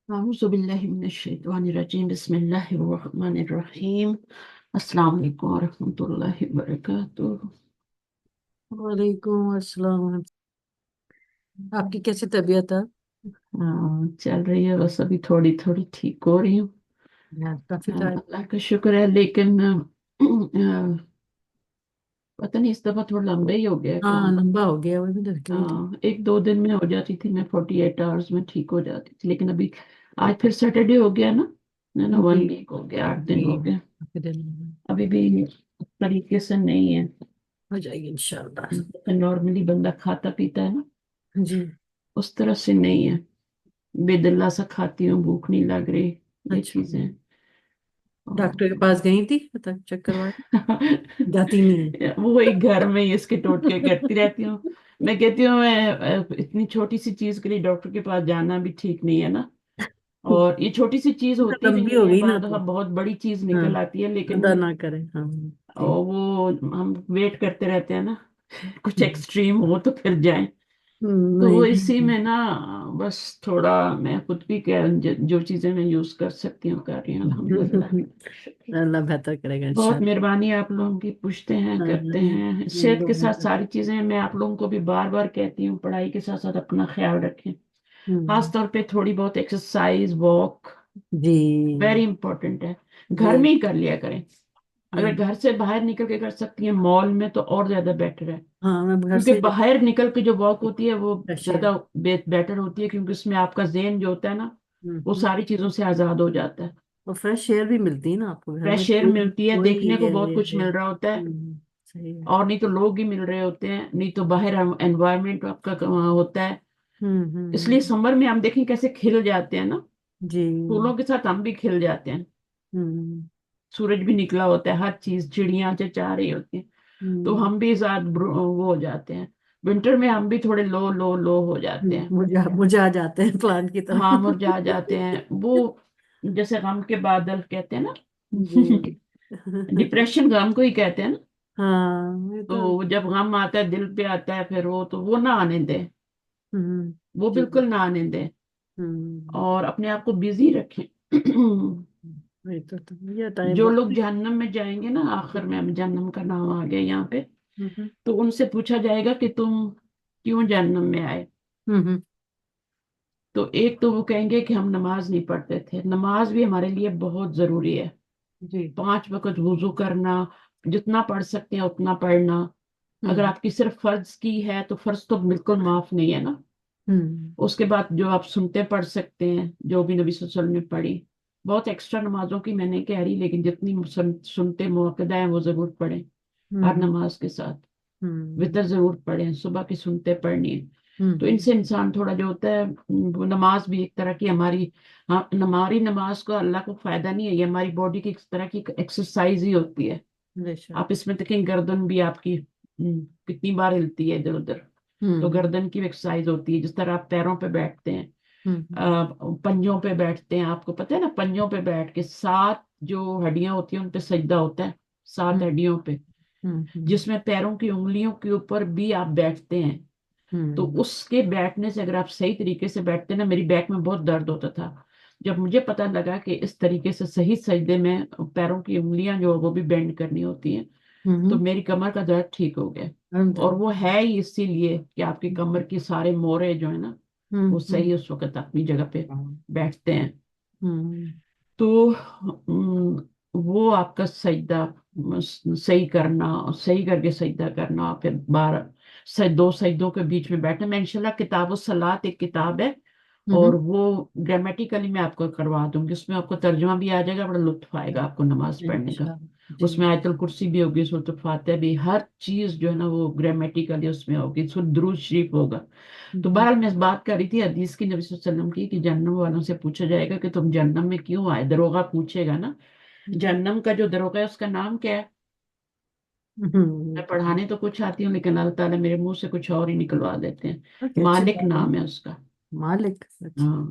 أعوذ بالله من الشيطان الرجيم بسم الله الرحمن الرحيم السلام علیکم ورحمۃ اللہ وبرکاتہ۔ وعلیکم السلام۔ آپ کی کیسی طبیعت ہے؟ چل رہی ہے، بس ابھی تھوڑی تھوڑی ٹھیک ہو رہی ہوں۔ کافی ٹائم۔ اللہ کا شکر ہے، لیکن پتہ نہیں اس دفعہ تھوڑا لمبا ہی ہو گیا ہاں، کام۔ لمبا ہو گیا، وہ بھی لڑکی ہوئی تھی۔ ایک دو دن میں ہو جاتی تھی، میں 48 آورس میں ٹھیک ہو جاتی تھی، لیکن ابھی آج پھر سیٹرڈے ہو گیا نا جی 1 ویک ہو گیا، 8 دن جی، ہو گیا، کافی دن ابھی بھی اس طریقے سے نہیں ہے ہو جائے گی انشاءاللہ۔ جیسے نارملی بندہ کھاتا پیتا ہے نا، جی، اس طرح سے نہیں ہے۔ بے دلہ سا کھاتی ہوں، بھوک نہیں لگ رہی، یہ اچھا، چیزیں ڈاکٹر کے پاس گئی تھی پتہ چیک کروانے؟ جاتی نہیں ہے؟ وہی گھر میں ہی اس کے ٹوٹکے کرتی رہتی ہوں۔ میں کہتی ہوں میں اتنی چھوٹی سی چیز کے لیے ڈاکٹر کے پاس جانا بھی ٹھیک نہیں ہے نا، اور یہ چھوٹی سی چیز تو ہوتی بھی لمبی نہیں ہو ہے، گئی نا بعض تو۔ دفعہ بہت بڑی چیز ہاں، نکل آتی ہے، لیکن ادا نہ کرے، ہاں جی۔ وہ ہم ویٹ کرتے رہتے ہیں نا کچھ ایکسٹریم ہو تو پھر جائیں۔ تو وہ نہیں اسی نہیں، میں نا بس تھوڑا میں خود بھی جو چیزیں میں یوز کر سکتی ہوں کر رہی ہوں، الحمدللہ۔ شکر، اللہ بہتر کرے گا بہت انشاءاللہ۔ مہربانی آپ لوگوں کی، پوچھتے ہیں ہاں کرتے ہیں، صحت کے ساتھ ساری چیزیں میں آپ لوگوں کو بھی بار بار کہتی ہوں، پڑھائی کے ساتھ ساتھ اپنا خیال رکھیں، خاص طور پہ تھوڑی بہت ایکسرسائز واک جی ویری امپورٹنٹ ہے، جی، گھر میں ہی کر لیا کریں۔ اگر ہوں، گھر سے باہر نکل کے کر سکتی ہیں مال میں تو اور زیادہ بیٹر ہے، ہاں میں گھر کیونکہ سے باہر نکل کے جو واک ہوتی ہے وہ فریش ایئر۔ زیادہ بیٹر ہوتی ہے، کیونکہ اس میں آپ کا ذہن جو ہوتا ہے نا وہ ساری چیزوں سے آزاد ہو جاتا ہے، اور فریش ایئر بھی ملتی ہے نا آپ کو گھر میں، فریش ایئر کوئی ملتی ہے، کوئی دیکھنے کو یہ بہت کچھ یہ مل رہا ہوتا ہے، صحیح ہے۔ اور نہیں تو لوگ ہی مل رہے ہوتے ہیں، نہیں تو باہر انوائرمنٹ آپ کا ہوتا ہے۔ اس لیے سمر میں ہم دیکھیں کیسے کھل جاتے ہیں نا، جی، پھولوں کے ساتھ ہم بھی کھل جاتے ہیں، ہوں سورج بھی نکلا ہوتا ہے، ہر چیز چڑیاں چچا رہی ہوتی ہیں، تو ہوں ہم بھی زیادہ وہ ہو جاتے ہیں، ونٹر میں ہم بھی تھوڑے لو لو لو ہو جاتے ہیں، مرجھا جاتے ہیں پلانٹ کی ہاں طرح۔ مرجھا جاتے ہیں، وہ جیسے غم کے بادل کہتے ہیں نا جی ڈپریشن غم کو ہی کہتے ہیں نا، ہاں یہ تو تو جب غم آتا ہے دل پہ آتا ہے پھر وہ تو وہ نہ آنے دیں، وہ جی، بالکل نہ آنے دیں، ہوں اور اپنے آپ کو بزی رکھیں۔ یہ تو یہ ٹائم جو لوگ وقت۔ جہنم میں جائیں گے نا، آخر میں اب جہنم کا نام آ گیا یہاں پہ، ہوں تو ان سے پوچھا جائے گا کہ تم کیوں جہنم میں آئے، ہوں تو ایک تو وہ کہیں گے کہ ہم نماز نہیں پڑھتے تھے، نماز بھی ہمارے لیے بہت ضروری ہے، جی، 5 وقت وضو کرنا، جتنا پڑھ سکتے ہیں اتنا پڑھنا، اگر ہوں آپ کی صرف فرض کی ہے تو فرض تو بالکل معاف نہیں ہے نا، ہوں اس کے بعد جو آپ سنتے پڑھ سکتے ہیں، جو بھی نبی صلی اللہ علیہ وسلم نے پڑھی، بہت ایکسٹرا نمازوں کی میں نہیں کہہ رہی، لیکن جتنی سنتے موقع ہیں وہ ضرور پڑھیں، ہر ہوں نماز کے ساتھ ہوں وطر ضرور پڑھیں، صبح کی سنتے پڑھنی ہے، تو ان ہوں سے انسان تھوڑا جو ہوتا ہے، وہ نماز بھی ایک طرح کی ہماری نماز کو اللہ کو فائدہ نہیں ہے، یہ ہماری باڈی کی ایک طرح کی ایکسرسائز ہی ہوتی ہے، بے آپ شک، اس میں دیکھیں گردن بھی آپ کی کتنی بار ہلتی ہے ادھر ادھر، تو ہوں گردن کی ایکسرسائز ہوتی ہے، جس طرح آپ پیروں پہ بیٹھتے ہیں، ہوں پنجوں پہ بیٹھتے ہیں، آپ کو پتہ ہے نا پنجوں پہ بیٹھ کے 7 جو ہڈیاں ہوتی ہیں ان پہ سجدہ ہوتا ہے، 7 ہڈیوں پہ، ہوں جس میں پیروں کی انگلیوں کے اوپر بھی آپ بیٹھتے ہیں، تو ہوں اس کے بیٹھنے سے اگر آپ صحیح طریقے سے بیٹھتے ہیں نا، میری بیک میں بہت درد ہوتا تھا، جب مجھے پتہ لگا کہ اس طریقے سے صحیح سجدے میں پیروں کی انگلیاں جو وہ بھی بینڈ کرنی ہوتی ہیں، تو ہوں میری کمر کا درد ٹھیک ہو گیا، اور وہ الحمدللہ۔ ہے ہی اسی لیے کہ آپ کی کمر کی سارے موڑے جو ہے نا وہ ہوں صحیح اس وقت اپنی جگہ پہ بیٹھتے ہیں، ہوں تو وہ آپ کا سجدہ صحیح کرنا، صحیح کر کے سجدہ کرنا، پھر 2 سجدوں کے بیچ میں بیٹھنا، میں انشاءاللہ کتاب الصلاۃ ایک کتاب ہے، اور ہوں وہ گرامیٹیکلی میں آپ کو کروا دوں گی، اس میں آپ کو ترجمہ بھی آ جائے گا، بڑا لطف آئے گا آپ کو نماز پڑھنے کا، انشاءاللہ جی۔ اس میں آیت الکرسی بھی ہوگی، سورۃ الفاتحہ بھی، ہر چیز جو ہے نا وہ گرامیٹیکلی اس میں ہوگی، درود شریف ہوگا، تو ہوں بہرحال میں اس بات کر رہی تھی حدیث کی، نبی صلی اللہ علیہ وسلم کی، کہ جہنم والوں سے پوچھا جائے گا کہ تم جہنم میں کیوں آئے، دروغہ پوچھے گا نا، جہنم کا جو دروغہ ہے اس کا نام کیا ہے، میں پڑھانے تو کچھ آتی ہوں لیکن اللہ تعالیٰ میرے منہ سے کچھ اور ہی نکلوا دیتے ہیں، اوکے، اچھی مالک بات ہے۔ نام ہے اس کا، مالک، اچھا، ہاں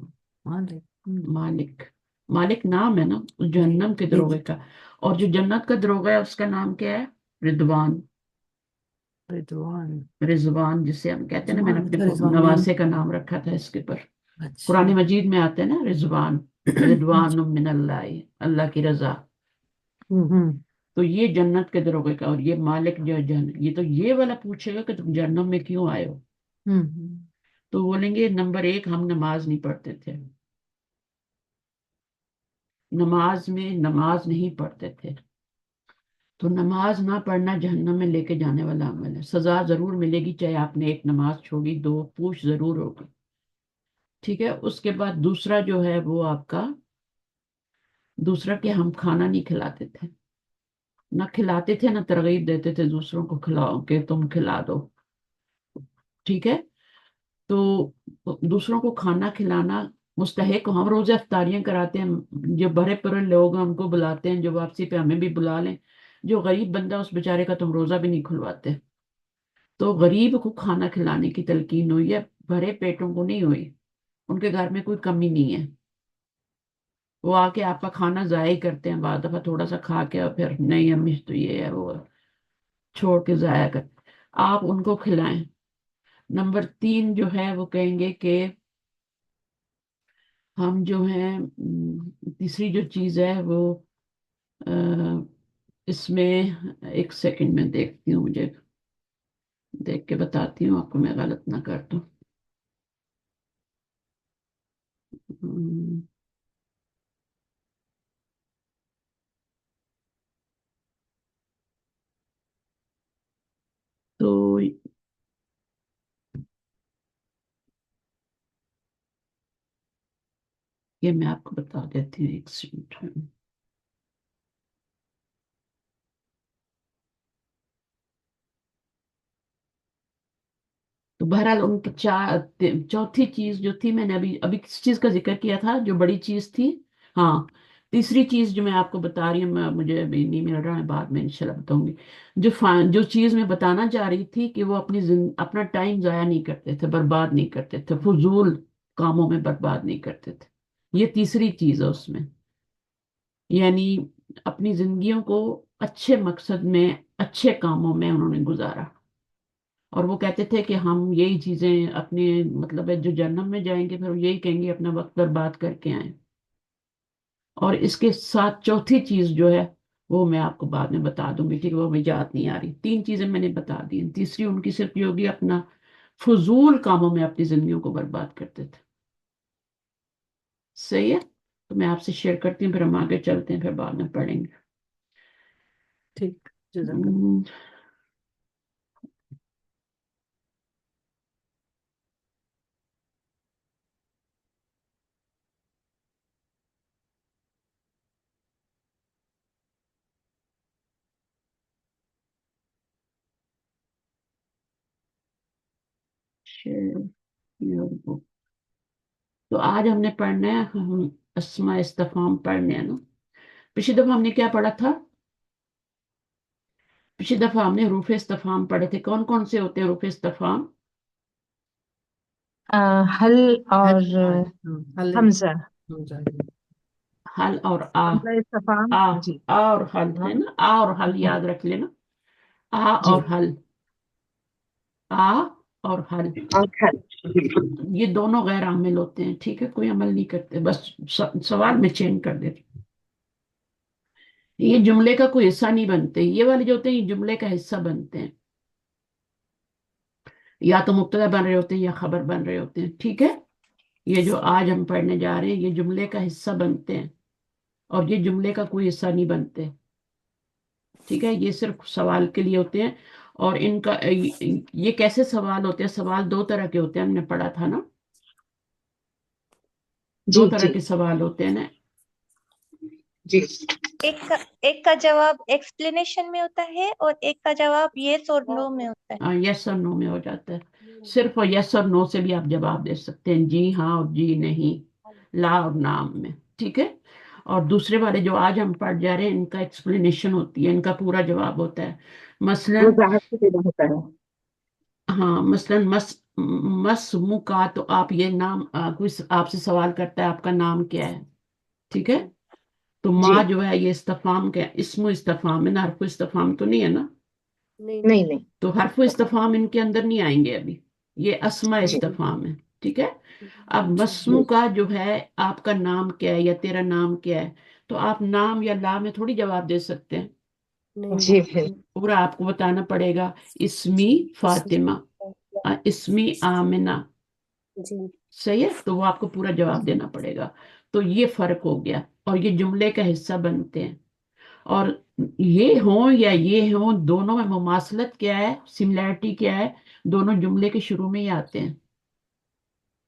مالک مالک، مالک نام ہے نا اس جی جہنم کے جی جی، دروغے کا، اور جو جنت کا دروغہ ہے اس کا نام کیا ہے، رضوان، رضوان، رضوان جسے ہم کہتے ہیں نا، میں نے رضوان اپنے اچھا، رضوان نیم۔ نواسے کا نام رکھا تھا اس کے پر، اچھا۔ قرآن مجید میں آتے ہیں نا رضوان، رضوان من اللہ، اللہ کی رضا. ہوں تو یہ جنت کے دروگے کا، اور یہ مالک جو یہ تو یہ والا پوچھے گا کہ تم جہنم میں کیوں آئے ہو. ہوں تو بولیں گے نمبر ایک، ہم نماز نہیں پڑھتے تھے، نماز نہیں پڑھتے تھے. تو نماز نہ پڑھنا جہنم میں لے کے جانے والا عمل ہے. سزا ضرور ملے گی، چاہے آپ نے ایک نماز چھوڑی، دو پوچھ ضرور ہوگی. ٹھیک ہے. اس کے بعد دوسرا جو ہے وہ آپ کا دوسرا کہ ہم کھانا نہیں کھلاتے تھے، نہ کھلاتے تھے نہ ترغیب دیتے تھے دوسروں کو کھلاؤ کہ تم کھلا دو. ٹھیک ہے. تو دوسروں کو کھانا کھلانا مستحق. ہم روزہ افطاریاں کراتے ہیں، جو بڑے پڑے لوگ ہیں ان کو بلاتے ہیں، جو واپسی پہ ہمیں بھی بلا لیں. جو غریب بندہ اس بیچارے کا تم روزہ بھی نہیں کھلواتے. تو غریب کو کھانا کھلانے کی تلقین ہوئی ہے، بھرے پیٹوں کو نہیں ہوئی. ان کے گھر میں کوئی کمی نہیں ہے. وہ آ کے آپ کا کھانا ضائع کرتے ہیں، بعد دفعہ تھوڑا سا کھا کے اور پھر نہیں امی تو یہ ہے وہ ہے، چھوڑ کے ضائع کر. آپ ان کو کھلائیں. نمبر تین جو ہے وہ کہیں گے کہ ہم جو ہیں تیسری جو چیز ہے وہ اس میں ایک سیکنڈ میں دیکھتی ہوں، مجھے دیکھ کے بتاتی ہوں آپ کو، میں غلط نہ کر دوں. ہم، تو یہ میں آپ کو بتا دیتی ہوں، ایک سیکنڈ. تو بہرحال ان کی چوتھی چیز جو تھی، میں نے ابھی ابھی کس چیز کا ذکر کیا تھا جو بڑی چیز تھی؟ ہاں، تیسری چیز جو میں آپ کو بتا رہی ہوں، مجھے ابھی نہیں مل رہا ہے، بعد میں انشاءاللہ بتاؤں گی. جو چیز میں بتانا چاہ رہی تھی کہ وہ اپنا ٹائم ضائع نہیں کرتے تھے، برباد نہیں کرتے تھے، فضول کاموں میں برباد نہیں کرتے تھے. یہ تیسری چیز ہے اس میں. یعنی اپنی زندگیوں کو اچھے مقصد میں، اچھے کاموں میں انہوں نے گزارا. اور وہ کہتے تھے کہ ہم یہی چیزیں اپنے مطلب ہے جو جہنم میں جائیں گے پھر وہ یہی کہیں گے اپنا وقت برباد کر کے آئیں. اور اس کے ساتھ چوتھی چیز جو ہے وہ میں آپ کو بعد میں بتا دوں گی، ٹھیک ہے؟ وہ مجھے یاد نہیں آ رہی. تین چیزیں میں نے بتا دی ہیں، تیسری ان کی صرف یہ ہوگی اپنا فضول کاموں میں اپنی زندگیوں کو برباد کرتے تھے. صحیح ہے. تو میں آپ سے شیئر کرتی ہوں، پھر ہم آگے چلتے ہیں، پھر بعد میں پڑھیں گے. ٹھیک، جزاک اللہ۔ ہم، share your book. تو آج ہم نے پڑھنا ہے، ہم اسماء استفہام پڑھنے ہیں نا. پچھلی دفعہ ہم نے کیا پڑھا تھا؟ پچھلی دفعہ ہم نے حروف استفہام پڑھے تھے. کون کون سے ہوتے ہیں حروف استفہام؟ حل اور حمزہ۔ حمزہ۔ حل اور آ. حمزہ استفہام، آ جی آ اور حل ہے نا. آ اور حل یاد رکھ لینا. آ جی، اور حل. آ اور حل اور حل، جی یہ دونوں غیر عامل ہوتے ہیں. ٹھیک ہے، کوئی عمل نہیں کرتے، بس سوال میں چینج کر دیتے. یہ جملے کا کوئی حصہ نہیں بنتے. یہ والے جو ہوتے ہیں یہ جملے کا حصہ بنتے ہیں، یا تو مبتدا بن رہے ہوتے ہیں یا خبر بن رہے ہوتے ہیں. ٹھیک ہے. یہ جو آج ہم پڑھنے جا رہے ہیں یہ جملے کا حصہ بنتے ہیں، اور یہ جملے کا کوئی حصہ نہیں بنتے. ٹھیک ہے. یہ صرف سوال کے لیے ہوتے ہیں. اور ان کا یہ کیسے سوال ہوتے ہیں؟ سوال دو طرح کے ہوتے ہیں، ہم نے پڑھا تھا نا. دو جی طرح جی کے سوال ہوتے ہیں نا. جی ایک کا جواب ایکسپلینیشن میں ہوتا ہے اور ایک کا جواب یس اور نو میں ہوتا ہے. یس اور نو میں ہو جاتا ہے. صرف یس اور نو سے بھی آپ جواب دے سکتے ہیں، جی ہاں اور جی نہیں، لا اور نام میں. ٹھیک ہے. اور دوسرے والے جو آج ہم پڑھ جا رہے ہیں ان کا ایکسپلینیشن ہوتی ہے، ان کا پورا جواب ہوتا ہے. مثلا وضاحت سے پیدا ہوتا ہے۔ ہاں، مثلا مس منہ کا، تو آپ یہ نام کوئی آپ سے سوال کرتا ہے آپ کا نام کیا ہے. ٹھیک ہے. تو جی، ماں جو ہے یہ استفہام کا اسم استفہام ہے نا، حرف استفہام تو نہیں ہے نا. نہیں نہیں، تو حرف استفہام ان کے اندر نہیں آئیں گے ابھی، یہ اسماء جی استفہام ہے. ٹھیک ہے. اب مسمو کا جو ہے آپ کا نام کیا ہے یا تیرا نام کیا ہے، تو آپ نام یا لا میں تھوڑی جواب دے سکتے ہیں. جی بالکل. پورا آپ کو بتانا پڑے گا، اسمی فاطمہ، اسمی آمنہ. جی صحیح ہے، تو وہ آپ کو پورا جواب دینا پڑے گا. تو یہ فرق ہو گیا، اور یہ جملے کا حصہ بنتے ہیں. اور یہ ہوں یا یہ ہوں، دونوں میں مماثلت کیا ہے، سملیرٹی کیا ہے، دونوں جملے کے شروع میں ہی آتے ہیں.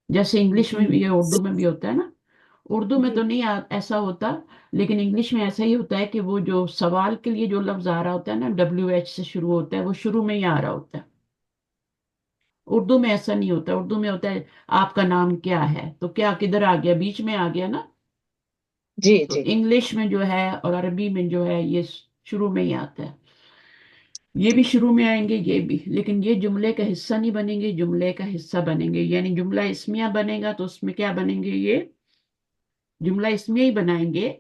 جیسے انگلش میں بھی، یہ اردو میں بھی ہوتا ہے نا. اردو میں تو نہیں ایسا ہوتا، لیکن انگلش میں ایسا ہی ہوتا ہے کہ وہ جو سوال کے لیے جو لفظ آ رہا ہوتا ہے نا، WH سے شروع ہوتا ہے، وہ شروع میں ہی آ رہا ہوتا ہے. اردو میں ایسا نہیں ہوتا. اردو میں ہوتا ہے آپ کا نام کیا ہے، تو کیا کدھر آ گیا، بیچ میں آ گیا نا. جی تو جی انگلش میں جو ہے اور عربی میں جو ہے یہ شروع میں ہی آتا ہے. یہ بھی شروع میں آئیں گے، یہ بھی، لیکن یہ جملے کا حصہ نہیں بنیں گے، جملے کا حصہ بنیں گے. یعنی جملہ اسمیہ بنے گا تو اس میں کیا بنیں گے، یہ جملہ اسمیہ ہی بنائیں گے،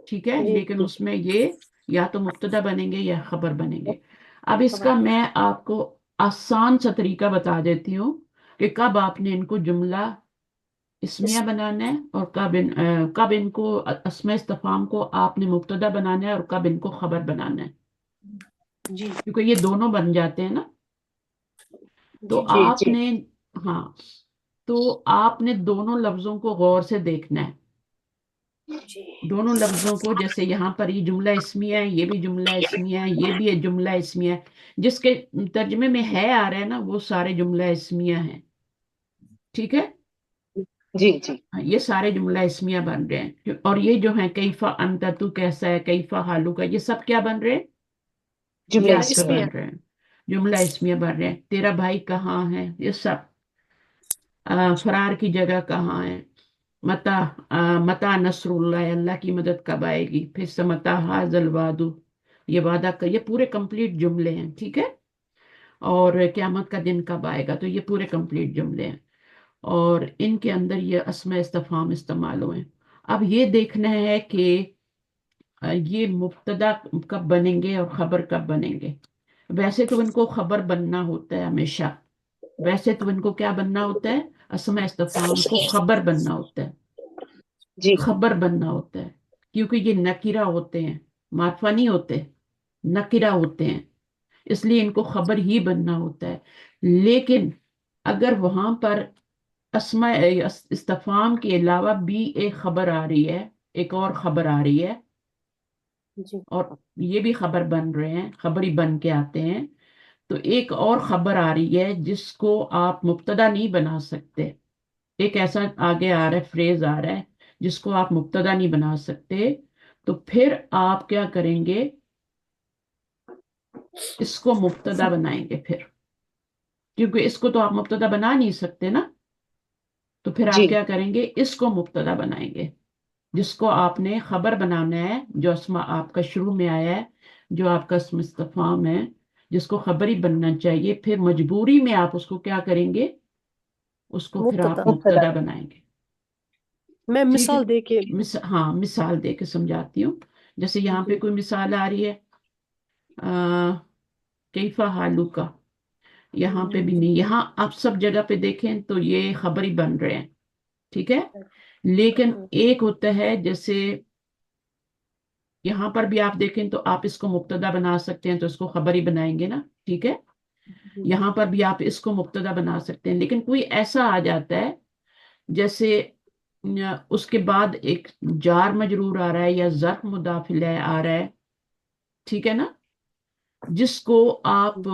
ٹھیک ہے، جی لیکن اس میں یہ یا تو مبتدا بنیں گے یا خبر بنیں گے. اب اس کا میں آپ کو آسان سا طریقہ بتا دیتی ہوں کہ کب آپ نے ان کو جملہ اسمیہ بنانا ہے، اور کب ان کو اسماء استفہام کو آپ نے مبتدا بنانا ہے، اور کب ان کو خبر بنانا ہے، جی کیونکہ یہ دونوں بن جاتے ہیں نا. تو جی جی آپ جی نے، ہاں، تو آپ نے دونوں لفظوں کو غور سے دیکھنا ہے. جی دونوں لفظوں کو، جیسے یہاں پر یہ جملہ اسمیہ ہے، یہ بھی جملہ اسمیہ ہے، یہ بھی جملہ اسمیہ ہے. جس کے ترجمے میں ہے آ رہا ہے نا، وہ سارے جملہ اسمیہ ہیں. ٹھیک ہے، جی جی یہ سارے جملہ اسمیہ بن رہے ہیں. اور یہ جو ہیں کیفا انت، تو کیسا ہے، کیفا حالو کا، یہ سب کیا بن رہے ہیں، یہ جملہ آپ کے اسمیہ. بن رہے ہیں، جملہ اسمیہ بن رہے ہیں. تیرا بھائی کہاں ہے، یہ سب. فرار کی جگہ کہاں ہے، متا متا نصر اللہ، اللہ کی مدد کب آئے گی، پھر سے متا حاضل وعدو، یہ وعدہ کا، یہ پورے کمپلیٹ جملے ہیں. ٹھیک ہے، اور قیامت کا دن کب آئے گا، تو یہ پورے کمپلیٹ جملے ہیں. اور ان کے اندر یہ اسماء استفہام استعمال ہوئے. اب یہ دیکھنا ہے کہ یہ مبتدا کب بنیں گے اور خبر کب بنیں گے. ویسے تو ان کو خبر بننا ہوتا ہے ہمیشہ، ویسے تو ان کو کیا بننا ہوتا ہے، اسماء استفہام کو خبر بننا ہوتا ہے، جی خبر بننا ہوتا ہے، کیونکہ یہ نکرہ ہوتے ہیں، معرفہ نہیں ہوتے، نکرہ ہوتے ہیں، اس لیے ان کو خبر ہی بننا ہوتا ہے. لیکن اگر وہاں پر اسماء استفہام کے علاوہ بھی ایک خبر آ رہی ہے، ایک اور خبر آ رہی ہے، جی اور یہ بھی خبر بن رہے ہیں، خبری بن کے آتے ہیں، تو ایک اور خبر آ رہی ہے جس کو آپ مبتدا نہیں بنا سکتے. ایک ایسا آگے آ رہا ہے، فریز آ رہا ہے جس کو آپ مبتدا نہیں بنا سکتے. تو پھر آپ کیا کریں گے، اس کو مبتدا بنائیں گے پھر، کیونکہ اس کو تو آپ مبتدا بنا نہیں سکتے نا. تو پھر جی آپ کیا کریں گے، اس کو مبتدا بنائیں گے، جس کو آپ نے خبر بنانا ہے، جو اسم آپ کا شروع میں آیا ہے، جو آپ کا اسم استفہام ہے، جس کو خبر ہی بننا چاہیے. پھر مجبوری میں آپ اس کو کیا کریں گے، اس کو پھر مبتدا آپ مبتدا. مبتدا بنائیں گے. میں ٹھیک ہے، مثال دے کے ہاں، مثال دے کے سمجھاتی ہوں. جیسے یہاں پہ جی کوئی مثال آ رہی ہے، کیفا حالو کا، یہاں پہ بھی نہیں. یہاں آپ سب جگہ پہ دیکھیں تو یہ خبر ہی بن رہے ہیں. ٹھیک ہے، لیکن ایک ہوتا ہے، جیسے یہاں پر بھی آپ دیکھیں تو آپ اس کو مبتدا بنا سکتے ہیں، تو اس کو خبر ہی بنائیں گے نا. ٹھیک ہے، یہاں پر بھی آپ اس کو مبتدا بنا سکتے ہیں. لیکن کوئی ایسا آ جاتا ہے، جیسے اس کے بعد ایک جار مجرور آ رہا ہے یا ظرف مضاف الیہ آ رہا ہے، ٹھیک ہے نا، جس کو آپ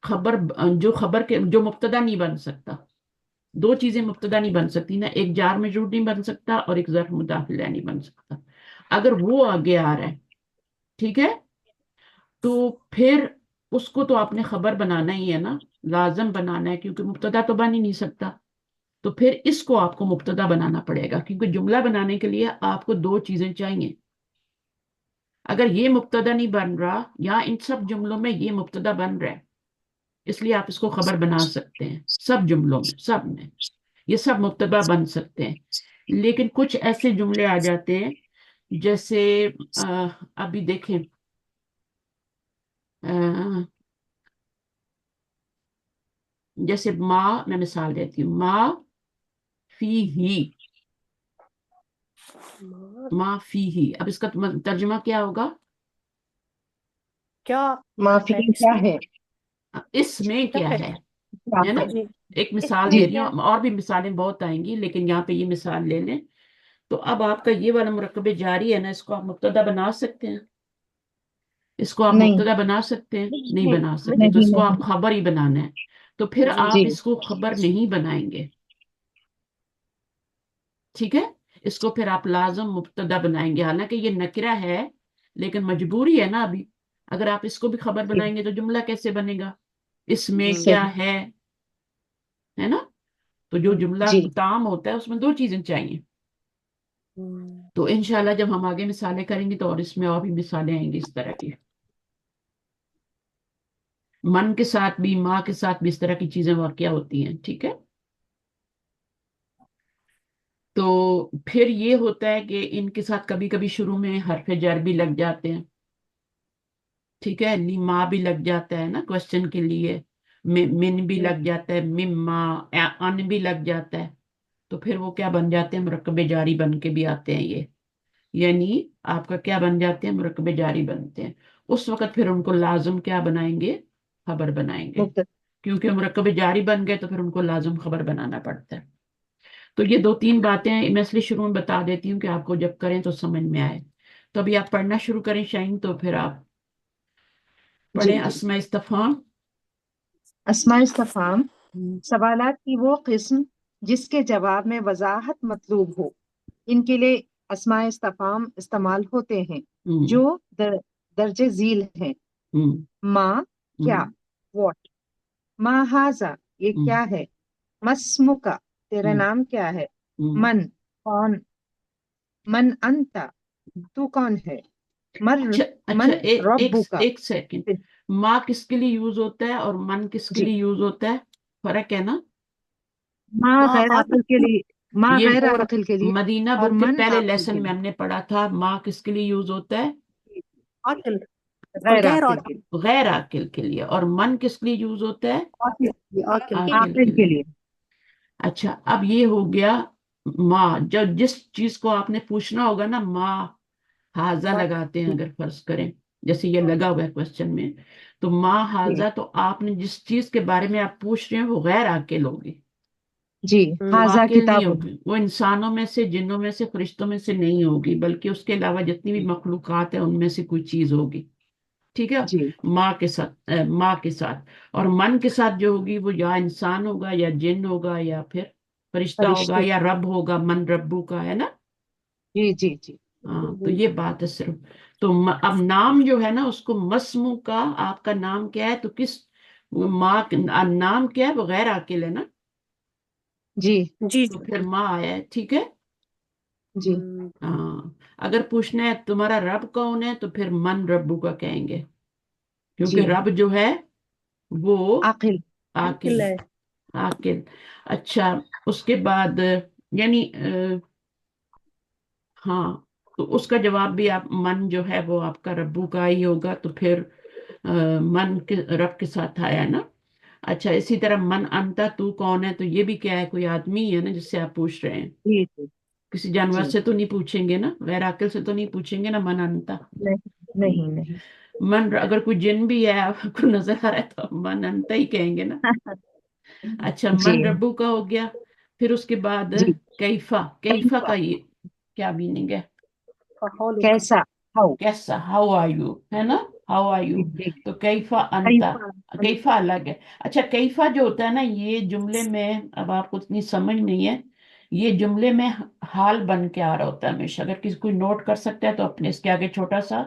خبر، جو مبتدا نہیں بن سکتا. دو چیزیں مبتدا نہیں بن سکتی نا، ایک جار مجرور نہیں بن سکتا اور ایک ظرف مضاف الیہ نہیں بن سکتا. اگر وہ آگے آ رہا ہے، ٹھیک ہے، تو پھر اس کو تو آپ نے خبر بنانا ہی ہے نا، لازم بنانا ہے، کیونکہ مبتدا تو بن ہی نہیں سکتا. تو پھر اس کو آپ کو مبتدا بنانا پڑے گا، کیونکہ جملہ بنانے کے لیے آپ کو دو چیزیں چاہیے. اگر یہ مبتدا نہیں بن رہا، یا ان سب جملوں میں یہ مبتدا بن رہا ہے، اس لیے آپ اس کو خبر بنا سکتے ہیں. سب جملوں میں، سب میں یہ سب مبتدا بن سکتے ہیں. لیکن کچھ ایسے جملے آ جاتے ہیں، جیسے ابھی دیکھیں، جیسے ماں، میں مثال دیتی ہوں، ماں فی ہی، ماں ماں فی ہی، اب اس کا ترجمہ کیا ہوگا؟ کیا معافی ہے اس کیا میں؟ ہے؟ اس میں کیا ہے کیا ہے نا؟ ہے؟ جی ایک اس مثال میں دے جی رہی کیا ہوں، اور بھی مثالیں بہت آئیں گی، لیکن یہاں پہ یہ مثال لے لیں۔ تو اب آپ کا یہ والا مرکب جاری ہے نا، اس کو آپ مبتدا بنا سکتے ہیں؟ اس کو آپ نہیں مبتدا بنا سکتے ہیں؟ نہیں نہیں بنا سکتے، تو نہیں اس کو آپ نہیں خبر ہی بنانا ہے، تو پھر جی آپ جی اس کو خبر نہیں بنائیں گے، ٹھیک ہے؟ اس کو پھر آپ لازم مبتدا بنائیں گے، حالانکہ یہ نکرہ ہے لیکن مجبوری ہے نا ابھی۔ اگر آپ اس کو بھی خبر جی بنائیں گے تو جملہ کیسے بنے گا؟ اس میں ہوں کیا صحیح ہے نا؟ تو جو جملہ جی تام ہوتا ہے اس میں دو چیزیں چاہیے۔ ہوں تو انشاءاللہ جب ہم آگے مثالیں کریں گے تو اور اس میں اور بھی مثالیں آئیں گی اس طرح کی، من کے ساتھ بھی، ماں کے ساتھ بھی اس طرح کی چیزیں واقعہ ہوتی ہیں، ٹھیک ہے؟ تو پھر یہ ہوتا ہے کہ ان کے ساتھ کبھی کبھی شروع میں حرف جر بھی لگ جاتے ہیں، ٹھیک ہے؟ ماں بھی لگ جاتا ہے نا کوشچن کے لیے، من بھی لگ جاتا ہے، مما، ان بھی لگ جاتا ہے، تو پھر وہ کیا بن جاتے ہیں؟ مرکب جاری بن کے بھی آتے ہیں یہ، یعنی آپ کا کیا بن جاتے ہیں؟ مرکب جاری بنتے ہیں۔ اس وقت پھر ان کو لازم کیا بنائیں گے؟ خبر بنائیں گے، مبتدا کیونکہ مرکب جاری بن گئے تو پھر ان کو لازم خبر بنانا پڑتا ہے۔ تو یہ دو تین باتیں میں اس لیے شروع میں بتا دیتی ہوں کہ آپ کو جب کریں تو سمجھ میں آئے۔ تو ابھی آپ پڑھنا شروع کریں شاہین، تو پھر آپ جی پڑھیں جی اسماء استفہام۔ اسماء استفہام سوالات کی وہ قسم جس کے جواب میں وضاحت مطلوب ہو، ان کے لیے اسماء استفہام استعمال ہوتے ہیں ہوں جو درجے ذیل ہیں۔ ہوں ما کیا، ہوں واٹ، ما ہاذا یہ ہوں کیا ہے، مسمکا تیرا ہوں نام کیا ہے، ہوں من کون، من انتا تو کون ہے، مر اچھا اچھا، من ربو کا۔ ایک سیکنڈ، ماں کس کے لیے یوز ہوتا ہے اور من کس کے جی لیے یوز ہوتا ہے؟ فرق ہے نا؟ ماں ماں غیر عاقل کے لیے، ماں یہ غیر اور عاقل کے لیے، مدینہ اور بک کے من پہلے عاقل کے لیسن میں لیے، ہم نے پڑھا تھا ماں کس کے لیے یوز ہوتا ہے؟ عاقل اور غیر غیر عاقل کے عاقل لیے، غیر عاقل کے لیے، اور من کس لیے یوز ہوتا ہے؟ عاقل عاقل کے عاقل عاقل کے کے لیے۔ لیے۔ اچھا، اب یہ ہو گیا ماں، جس چیز کو آپ نے پوچھنا ہوگا نا، ماں حاضہ بات لگاتے ہیں اگر فرض کریں، جیسے یہ لگا ہوا ہے کوشچن میں، تو ماں جی حاضہ، تو آپ نے جس چیز کے بارے میں آپ پوچھ رہے ہیں وہ غیر عاقل ہوگی، جی وہ حاضہ عاقل نہیں کتاب، ہوگی، وہ انسانوں میں سے، جنوں میں سے، فرشتوں میں سے نہیں ہوگی، بلکہ اس کے علاوہ جتنی بھی مخلوقات ہیں ان میں سے کوئی چیز ہوگی، ٹھیک ہے؟ جی ماں کے ساتھ، ماں کے ساتھ، اور من کے ساتھ جو ہوگی وہ یا انسان ہوگا یا جن ہوگا یا پھر فرشتہ ہوگا فرشتے، یا رب ہوگا، من ربو کا ہے نا؟ جی جی جی ہاں، تو یہ بات ہے صرف۔ تو اب نام جو ہے نا اس کو مسمو کا، آپ کا نام کیا ہے، تو کس ماں نام کیا ہے؟ وہ غیر عاقل ہے نا، جی جی تو جی پھر ماں آیا ہے، ٹھیک ہے؟ جی ہاں، اگر پوچھنا ہے تمہارا رب کون ہے تو پھر من ربو کا کہیں گے، کیونکہ جی رب جو ہے وہ عاقل، عاقل عاقل ہے عاقل۔ اچھا، اس کے بعد یعنی ہاں، تو اس کا جواب بھی آپ، من جو ہے وہ آپ کا ربو کا ہی ہوگا، تو پھر من کے رب کے ساتھ آیا نا۔ اچھا، اسی طرح من انتا تو کون ہے، تو یہ بھی کیا ہے؟ کوئی آدمی ہے نا جس سے آپ پوچھ رہے ہیں، جی جی کسی جانور جی سے تو نہیں پوچھیں گے نا، غیر عاقل سے تو نہیں پوچھیں گے نا من انتا۔ نہیں نہیں نہیں اگر کوئی جن بھی ہے آپ کو نظر آ رہا ہے تو من انتا ہی کہیں گے نا۔ اچھا، جی من ربو کا ہو گیا، پھر اس کے بعد جی کیفا، کیفا کا یہ کیا میننگ ہے؟ فحول کا کیسا، ہاؤ، کیسا، ہاؤ آر یو ہے نا، ہاؤ آر یو، جی جی تو کیفا انتا، کیفا، کیفا الگ ہے۔ اچھا، کیفا جو ہوتا ہے نا یہ جملے میں، اب آپ کو اتنی سمجھ نہیں ہے، یہ جملے میں حال بن کے آ رہا ہوتا ہے ہمیشہ، اگر کسی کوئی نوٹ کر سکتا ہے تو اپنے اس کے آگے چھوٹا سا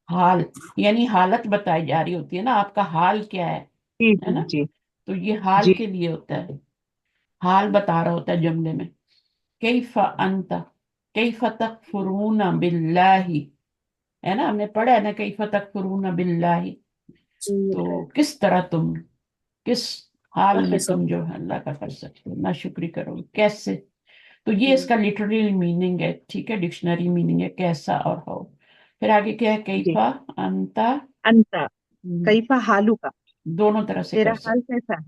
حال، یعنی حالت بتائی جا رہی ہوتی ہے نا، آپ کا حال کیا جی ہے جی نا؟ جی تو یہ حال جی کے لیے ہوتا ہے، حال بتا رہا ہوتا ہے جملے میں۔ کیف انت، کیف تکفرون باللہ، ہے نا، ہم نے پڑھا ہے نا، کیف تکفرون باللہ، جی تو کس طرح تم، کس حال اللہ میں کے تم ساتھ جو ہے اللہ کا کر سکتے ہو، ناشکری کرو گے، کیسے؟ تو یہ اس کا لٹرلی میننگ ہے، ٹھیک ہے، ڈکشنری میننگ ہے کیسا اور ہاؤ۔ پھر آگے کیا ہے؟ جی کیفا انتا، انتا، کیفا حالو کا، دونوں طرح سے تیرا کر حال سکتے، کیسا ہے،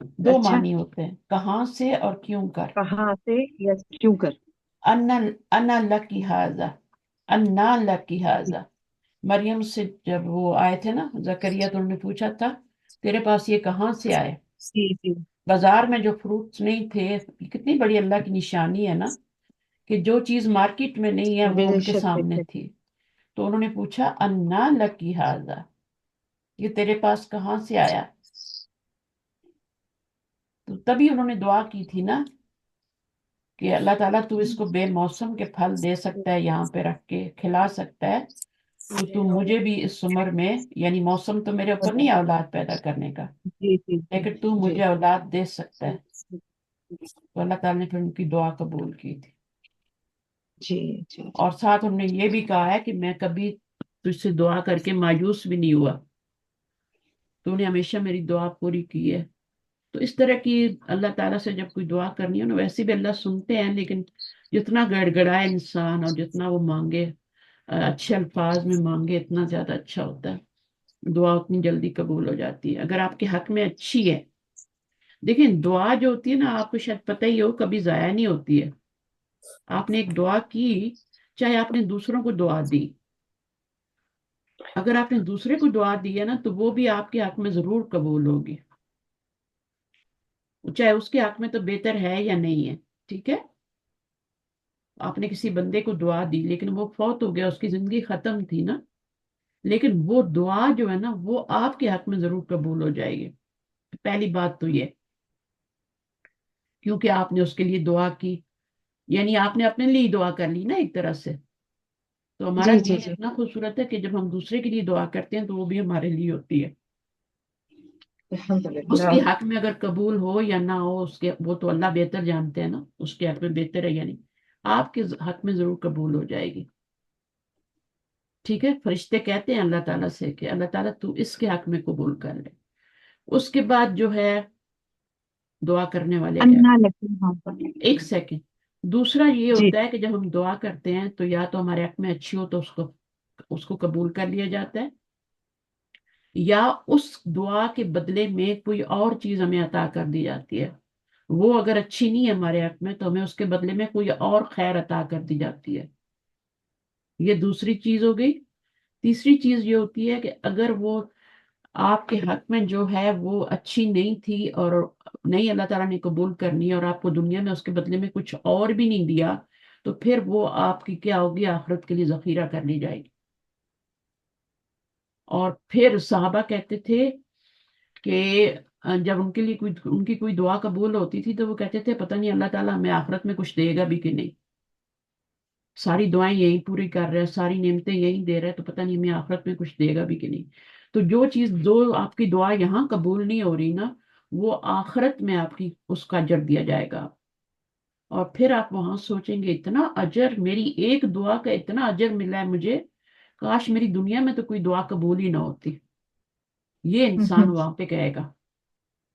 دو اچھا، معنی ہوتے ہیں، کہاں سے اور کیوں کر۔ کہاں سے یا کیوں کر؟ انا لکی ھذا، انا لکی جی ھذا، مریم سے جب وہ آئے تھے نا زکریا، تو انہوں نے پوچھا تھا تیرے پاس یہ کہاں سے آئے؟ جی جی بازار میں جو فروٹس نہیں تھے، کتنی بڑی اللہ کی نشانی ہے نا کہ جو چیز مارکیٹ میں نہیں ہے وہ بے ان کے شک بے سامنے شک۔ تھی۔ تو انہوں نے پوچھا انا لکی ھذا، یہ تیرے پاس کہاں سے آیا؟ تو تبھی انہوں نے دعا کی تھی نا کہ اللہ تعالیٰ تو اس کو بے موسم کے پھل دے سکتا ہے، یہاں پہ رکھ کے کھلا سکتا ہے، تو مجھے بھی اس عمر میں، یعنی موسم تو میرے اوپر نہیں ہے اولاد پیدا کرنے کا، جی جی جی لیکن تو جی مجھے اولاد دے سکتا ہے۔ تو اللہ تعالیٰ نے پھر ان کی دعا قبول کی تھی، جی جی جی۔ اور ساتھ انہوں نے یہ بھی کہا ہے کہ میں کبھی تجھ سے دعا کر کے مایوس بھی نہیں ہوا، تو نے ہمیشہ میری دعا پوری کی ہے۔ تو اس طرح کی اللہ تعالیٰ سے جب کوئی دعا کرنی ہو نا، ویسے بھی اللہ سنتے ہیں، لیکن جتنا گڑ گڑائے انسان اور جتنا وہ مانگے، اچھے الفاظ میں مانگے، اتنا زیادہ اچھا ہوتا ہے، دعا اتنی جلدی قبول ہو جاتی ہے اگر آپ کے حق میں اچھی ہے۔ دیکھیں دعا جو ہوتی ہے نا، آپ کو شاید پتہ ہی ہو، کبھی ضائع نہیں ہوتی ہے۔ آپ نے ایک دعا کی، چاہے آپ نے دوسروں کو دعا دی، اگر آپ نے دوسرے کو دعا دی ہے نا، تو وہ بھی آپ کے حق میں ضرور قبول ہوگی، چاہے اس کے حق میں تو بہتر ہے یا نہیں ہے، ٹھیک ہے۔ آپ نے کسی بندے کو دعا دی لیکن وہ فوت ہو گیا، اس کی زندگی ختم تھی نا، لیکن وہ دعا جو ہے نا وہ آپ کے حق میں ضرور قبول ہو جائے گی۔ پہلی بات تو یہ، کیونکہ آپ نے اس کے لیے دعا کی، یعنی آپ نے اپنے لیے دعا کر لی نا ایک طرح سے۔ تو ہمارا جی جی دین جی اتنا خوبصورت ہے کہ جب ہم دوسرے کے لیے دعا کرتے ہیں تو وہ بھی ہمارے لیے ہوتی ہے۔ الحمد اس للہ۔ کے حق میں اگر قبول ہو یا نہ ہو، اس کے وہ تو اللہ بہتر جانتے ہیں نا، اس کے حق میں بہتر ہے یا نہیں، آپ کے حق میں ضرور قبول ہو جائے گی، ٹھیک ہے۔ فرشتے کہتے ہیں اللہ تعالیٰ سے کہ اللہ تعالیٰ تو اس کے حق میں قبول کر لے۔ اس کے بعد جو ہے دعا کرنے والے کیا، انا لکی ھذا۔ ایک سیکنڈ، دوسرا یہ جی ہوتا ہے کہ جب ہم دعا کرتے ہیں تو یا تو ہمارے حق میں اچھی ہو تو اس کو قبول کر لیا جاتا ہے، یا اس دعا کے بدلے میں کوئی اور چیز ہمیں عطا کر دی جاتی ہے۔ وہ اگر اچھی نہیں ہے ہمارے حق میں تو ہمیں اس کے بدلے میں کوئی اور خیر عطا کر دی جاتی ہے، یہ دوسری چیز ہو گئی۔ تیسری چیز یہ ہوتی ہے کہ اگر وہ آپ کے حق میں جو ہے وہ اچھی نہیں تھی اور نہیں اللہ تعالیٰ نے قبول کرنی اور آپ کو دنیا میں اس کے بدلے میں کچھ اور بھی نہیں دیا، تو پھر وہ آپ کی کیا ہوگی، آخرت کے لیے ذخیرہ کر لی جائے گی۔ اور پھر صحابہ کہتے تھے کہ جب ان کی کوئی دعا قبول ہوتی تھی تو وہ کہتے تھے پتہ نہیں اللہ تعالیٰ ہمیں آخرت میں کچھ دے گا بھی کہ نہیں، ساری دعائیں یہی پوری کر رہے ہیں، ساری نعمتیں یہی دے رہے ہیں، تو پتہ نہیں ہمیں آخرت میں کچھ دے گا بھی کہ نہیں۔ تو جو چیز جو آپ کی دعا یہاں قبول نہیں ہو رہی نا، وہ آخرت میں آپ کی اس کا اجر دیا جائے گا، اور پھر آپ وہاں سوچیں گے اتنا اجر، میری ایک دعا کا اتنا اجر ملا ہے مجھے، کاش میری دنیا میں تو کوئی دعا قبول ہی نہ ہوتی، یہ انسان وہاں پہ کہے گا،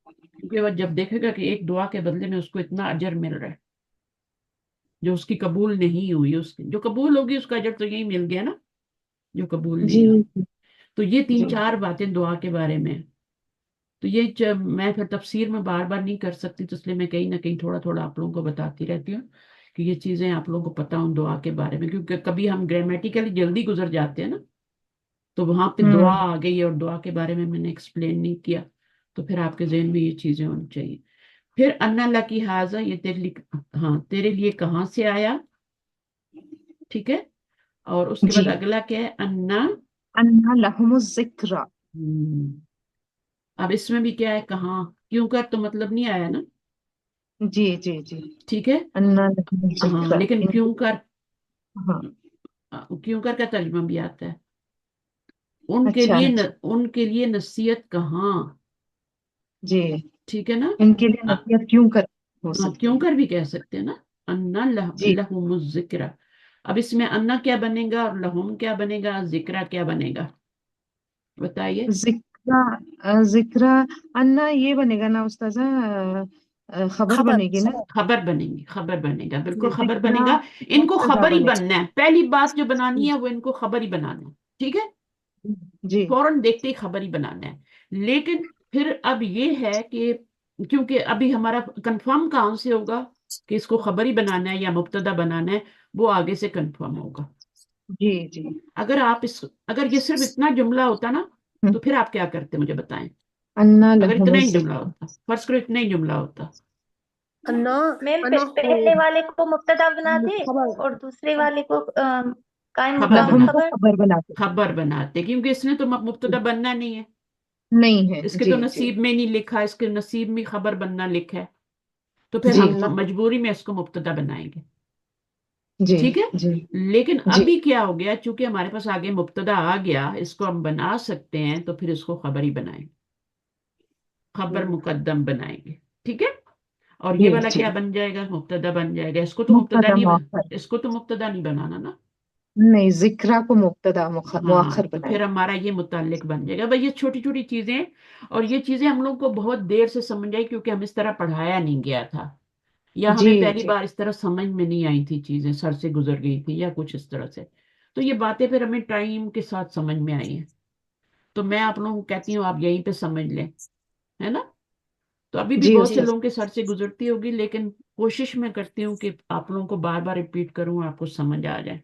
کیونکہ وہ جب دیکھے گا کہ ایک دعا کے بدلے میں اس کو اتنا اجر مل رہا ہے جو اس کی قبول نہیں ہوئی، جو قبول ہوگی اس کا اجر تو یہی مل گیا نا، جو قبول جی نہیں ہوئی۔ تو یہ جی 3-4 باتیں دعا کے بارے میں، تو یہ میں پھر تفسیر میں بار بار نہیں کر سکتی، تو اس لیے میں کہیں نہ کہیں تھوڑا تھوڑا آپ لوگوں کو بتاتی رہتی ہوں کہ یہ چیزیں آپ لوگوں کو پتہ ہوں دعا کے بارے میں، کیونکہ کبھی ہم گرامیٹیکلی جلدی گزر جاتے ہیں نا، تو وہاں پہ دعا آ گئی اور دعا کے بارے میں نے ایکسپلین نہیں کیا، تو پھر آپ کے ذہن میں یہ چیزیں ہونی چاہیے۔ پھر انا لکی ھذا، یہ تیرے لیے، ہاں تیرے لیے کہاں سے آیا، ٹھیک ہے۔ اور اس کے جی۔ بعد اگلا کیا ہے، انا، انا لہم الذکر۔ اب اس میں بھی کیا ہے، کہاں، کیوں کر تو مطلب نہیں آیا نا، جی جی جی۔ ٹھیک ہے۔ انا لہم ہاں الذکر لیکن کیوں کر، ہاں کیوں کر کا ترجمہ بھی آتا ہے، ان کے اچھا لیے اچھا ان کے لیے نصیحت کہاں، جی، ٹھیک ہے نا۔ ان کے لیے نصیحت کیوں کر ہو سکتی کیوں ہے۔ کر بھی کہہ سکتے ہیں نا، انا جی، لہم الذکر۔ اب اس میں انا کیا بنے گا اور لہم کیا بنے گا، ذکر کیا بنے گا، بتائیے۔ ذکر، ذکر، انا یہ بنے گا نا استاذہ، خبر خبر بنے گی نا؟ خبر بنے گی، خبر بنے گا، بالکل خبر ذکر بنے گا۔ ان کو مبتدا خبر ہی بنے بننا ہے، پہلی بات جو بنانی گی۔ ہے وہ ان کو خبر ہی بنانا ہے، ٹھیک ہے، جی فوراً دیکھتے ہی خبر ہی بنانا ہے۔ لیکن پھر اب یہ ہے کہ کیونکہ ابھی ہمارا کنفرم کہاں سے ہوگا کہ اس کو خبر ہی بنانا ہے یا مبتدا بنانا ہے، وہ آگے سے کنفرم ہوگا۔ جی جی اگر یہ صرف اتنا جملہ ہوتا نا تو پھر آپ کیا کرتے مجھے بتائیں؟ انا اگر لہم اتنا ہی جملہ الذکر، ہوتا، فرض کرو اتنا ہی جملہ ہوتا، انا میم انا پہلے والے کو مبتدا بنا دے خبر اور دوسرے والے کو قائم خبر مقام لہم بنا کو خبر۔ خبر بناتے ہیں۔ خبر بناتے، کیونکہ اس نے تو مبتدا بننا نہیں ہے، نہیں ہے، اس کے جی تو جی نصیب میں نہیں لکھا، اس کے نصیب میں خبر بننا لکھا ہے، تو پھر جی ہم اللہ مجبوری میں اس کو مبتدا بنائیں گے، جی ٹھیک ہے؟ جی لیکن جی ابھی کیا ہو گیا، چونکہ ہمارے پاس آگے مبتدا آ گیا، اس کو ہم بنا سکتے ہیں، تو پھر اس کو خبر ہی بنائیں گے، خبر مقدم بنائیں گے، ٹھیک ہے؟ اور جی یہ والا جی کیا بن جائے گا؟ مبتدا بن جائے گا، اس کو تو مبتدا مبتدا نہیں مؤخر، اس کو تو مبتدا نہیں بنانا نا۔ نہیں ذکرہ کو مبتدا ہاں مؤخر تو بنائے۔ پھر ہمارا یہ متعلق بن جائے گا بھائی، یہ چھوٹی چھوٹی چیزیں، اور یہ چیزیں ہم لوگ کو بہت دیر سے سمجھ آئی کیونکہ ہم اس طرح پڑھایا نہیں گیا تھا، یا جی ہمیں پہلی جی بار اس طرح سمجھ میں نہیں آئی تھی، چیزیں سر سے گزر گئی تھی یا کچھ اس طرح سے، تو یہ باتیں پھر ہمیں ٹائم کے ساتھ سمجھ میں آئی ہیں، تو میں آپ لوگوں کو کہتی ہوں آپ یہیں پہ سمجھ لیں، ہے نا؟ تو ابھی بھی جی بہت سے استاد، لوگوں کے سر سے گزرتی ہوگی، لیکن کوشش میں کرتی ہوں کہ آپ لوگوں کو بار بار ریپیٹ کروں، آپ کو سمجھ آ جائے۔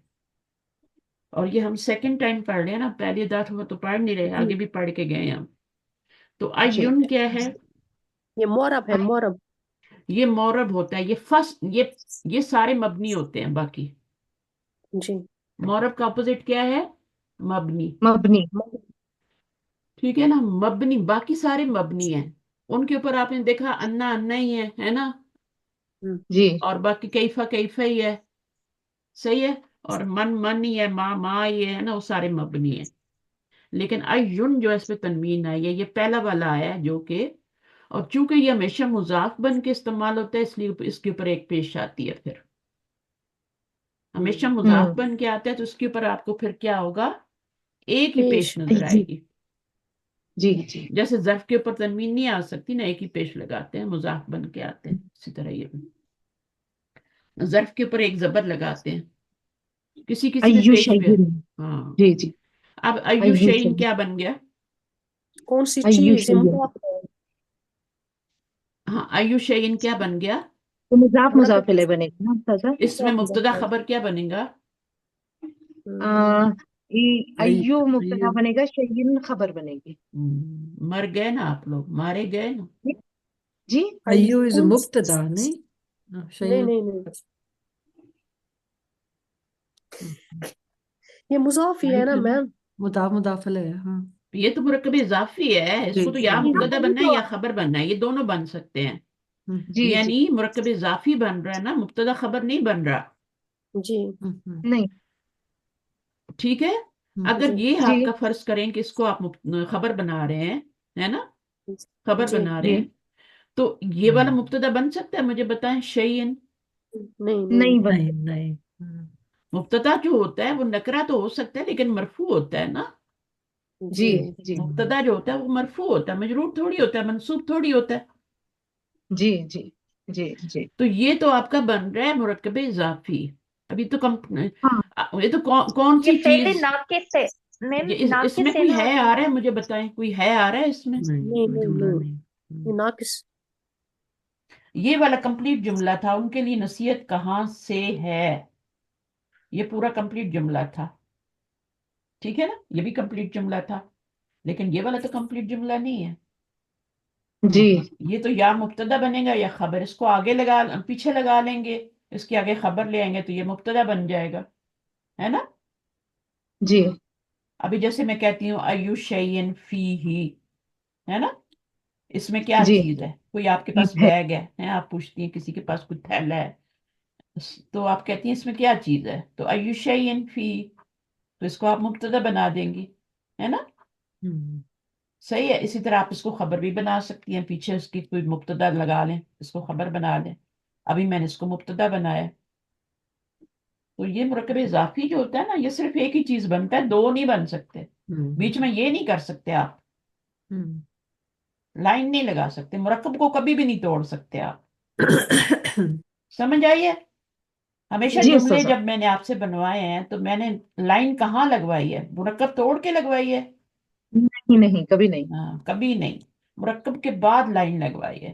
اور یہ ہم سیکنڈ ٹائم پڑھ رہے ہیں نا، پہلی دفعہ تو پڑھ نہیں رہے، جی آگے بھی پڑھ کے گئے ہیں ہم۔ تو جی ایون کیا ہے؟ یہ مورب ہے مورب یہ مورب ہوتا ہے، یہ فرسٹ، یہ سارے مبنی ہوتے ہیں باقی۔ جی مورب کا اپوزٹ کیا ہے؟ مبنی، مبنی، ٹھیک ہے نا؟ مبنی، باقی سارے مبنی ہیں، ان کے اوپر آپ نے دیکھا انا انا ہی ہے نا؟ جی اور باقی کیفا کیفا ہی ہے، صحیح ہے؟ اور من من ہی ہے، ما یہ ہے نا، وہ سارے مبنی ہیں۔ لیکن ایون جو اس پہ تنوین آئی ہے، یہ پہلا والا آیا ہے جو کہ، اور چونکہ یہ ہمیشہ مضاف بن کے استعمال ہوتا ہے، اس لیے اس کے اوپر ایک پیش آتی ہے، پھر ہمیشہ مضاف ہوں بن کے آتا ہے تو اس کے اوپر آپ کو پھر کیا ہوگا؟ ایک ہی پیش پیش نظر آئے جی گی، جی جی جیسے ظرف کے اوپر تنوین نہیں آ سکتی نا، ایک ہی پیش لگاتے ہیں، مضاف بن کے آتے ہیں، اسی طرح یہ بھی ظرف کے اوپر ایک زبر لگاتے ہیں، کسی کسی میں ایو پیش بھی شیئن، ہاں۔ جی جی اب ایو ایو شیئن شیئن، کیا بن گیا؟ کون سی ایو چیز یہ شیئن، مضاف ہے ہاں ایو شیئن کیا بن گیا؟ تو مضاف مرکب مضاف الیہ بنے گا نا استاذہ؟ اس میں مبتدا مضاف خبر کیا بنے گا؟ ایو مبتدا بنے گا، شیئن خبر بنے گی۔ مر گئے نا آپ لوگ، مارے گئے نا؟ جی ایو از کون مبتدا نہیں نہیں شیئن نہیں نہیں یہ مضاف ہی ہے نا میم مضاف الیہ ہے، ہاں یہ تو مرکب اضافی ہے، اس جی کو تو یا جی مبتدا بننا ہے یا خبر بننا ہے، یہ دونوں بن سکتے ہیں، جی جی یعنی مرکب اضافی بن رہا ہے نا، مبتدا خبر نہیں بن رہا، جی نہیں ٹھیک ہے؟ اگر جی یہ جی آپ کا فرض کریں کہ اس کو آپ خبر بنا رہے ہیں، ہے نا؟ خبر جی بنا رہے جی ہیں، تو یہ والا مبتدا بن سکتا ہے؟ مجھے بتائیں، شیئن نہیں نہیں نہیں بن نہیں سکتا، نہیں مبتدا جو ہوتا ہے وہ نکرہ تو ہو سکتا ہے لیکن مرفوع ہوتا ہے نا، جی جی جی مبتدا جو ہوتا ہے وہ مرفوع ہوتا ہے، مجرور تھوڑی ہوتا ہے، منصوب تھوڑی ہوتا ہے، جی جی جی جی تو یہ تو آپ کا بن رہا ہے مرکب اضافی۔ ابھی تو ہاں یہ تو کون یہ سی فعل چیز، ناقص ہے میم، اس میں ناقص ہے کوئی نا ہے ابھی۔ آ رہا ہے؟ مجھے بتائیں، کوئی ہے آ رہا ہے اس میں؟ نہیں نہیں جملہ نہیں نہیں یہ ناقص یہ والا کمپلیٹ جملہ تھا، ان کے لیے نصیحت کہاں سے ہے، یہ پورا کمپلیٹ جملہ تھا، ٹھیک ہے نا؟ یہ بھی کمپلیٹ جملہ تھا، لیکن یہ والا تو کمپلیٹ جملہ نہیں ہے، جی یہ تو یا مبتدا بنے گا یا خبر، اس کو آگے لگا پیچھے لگا لیں گے، اس کے آگے خبر لے آئیں گے تو یہ مبتدا بن جائے گا، ہے نا؟ جی ابھی جیسے میں کہتی ہوں ایو شیئن فی ہی، ہے نا؟ اس میں کیا جی چیز ہے؟ کوئی آپ کے پاس ہے، بیگ ہے، آپ پوچھتی ہیں کسی کے پاس کوئی تھیلا ہے، تو آپ کہتی ہیں اس میں کیا چیز ہے، تو ایو شیئن فی، تو اس کو آپ مبتدا بنا دیں گی، ہے نا؟ صحیح ہے؟ اسی طرح آپ اس کو خبر بھی بنا سکتی ہیں، پیچھے اس کی کوئی مبتدا لگا لیں، اس کو خبر بنا لیں، ابھی میں نے اس کو مبتدا بنایا، تو یہ مرکب اضافی جو ہوتا ہے نا، یہ صرف ایک ہی چیز بنتا ہے، دو نہیں بن سکتے، بیچ میں یہ نہیں کر سکتے آپ، لائن نہیں لگا سکتے، مرکب کو کبھی بھی نہیں توڑ سکتے آپ، سمجھ آئیے؟ ہمیشہ جی جملے استاذہ، جب میں نے آپ سے بنوائے ہیں تو میں نے لائن کہاں لگوائی ہے؟ مرکب توڑ کے لگوائی ہے؟ نہیں نہیں کبھی نہیں، ہاں، کبھی نہیں، مرکب کے بعد لائن لگوائی ہے،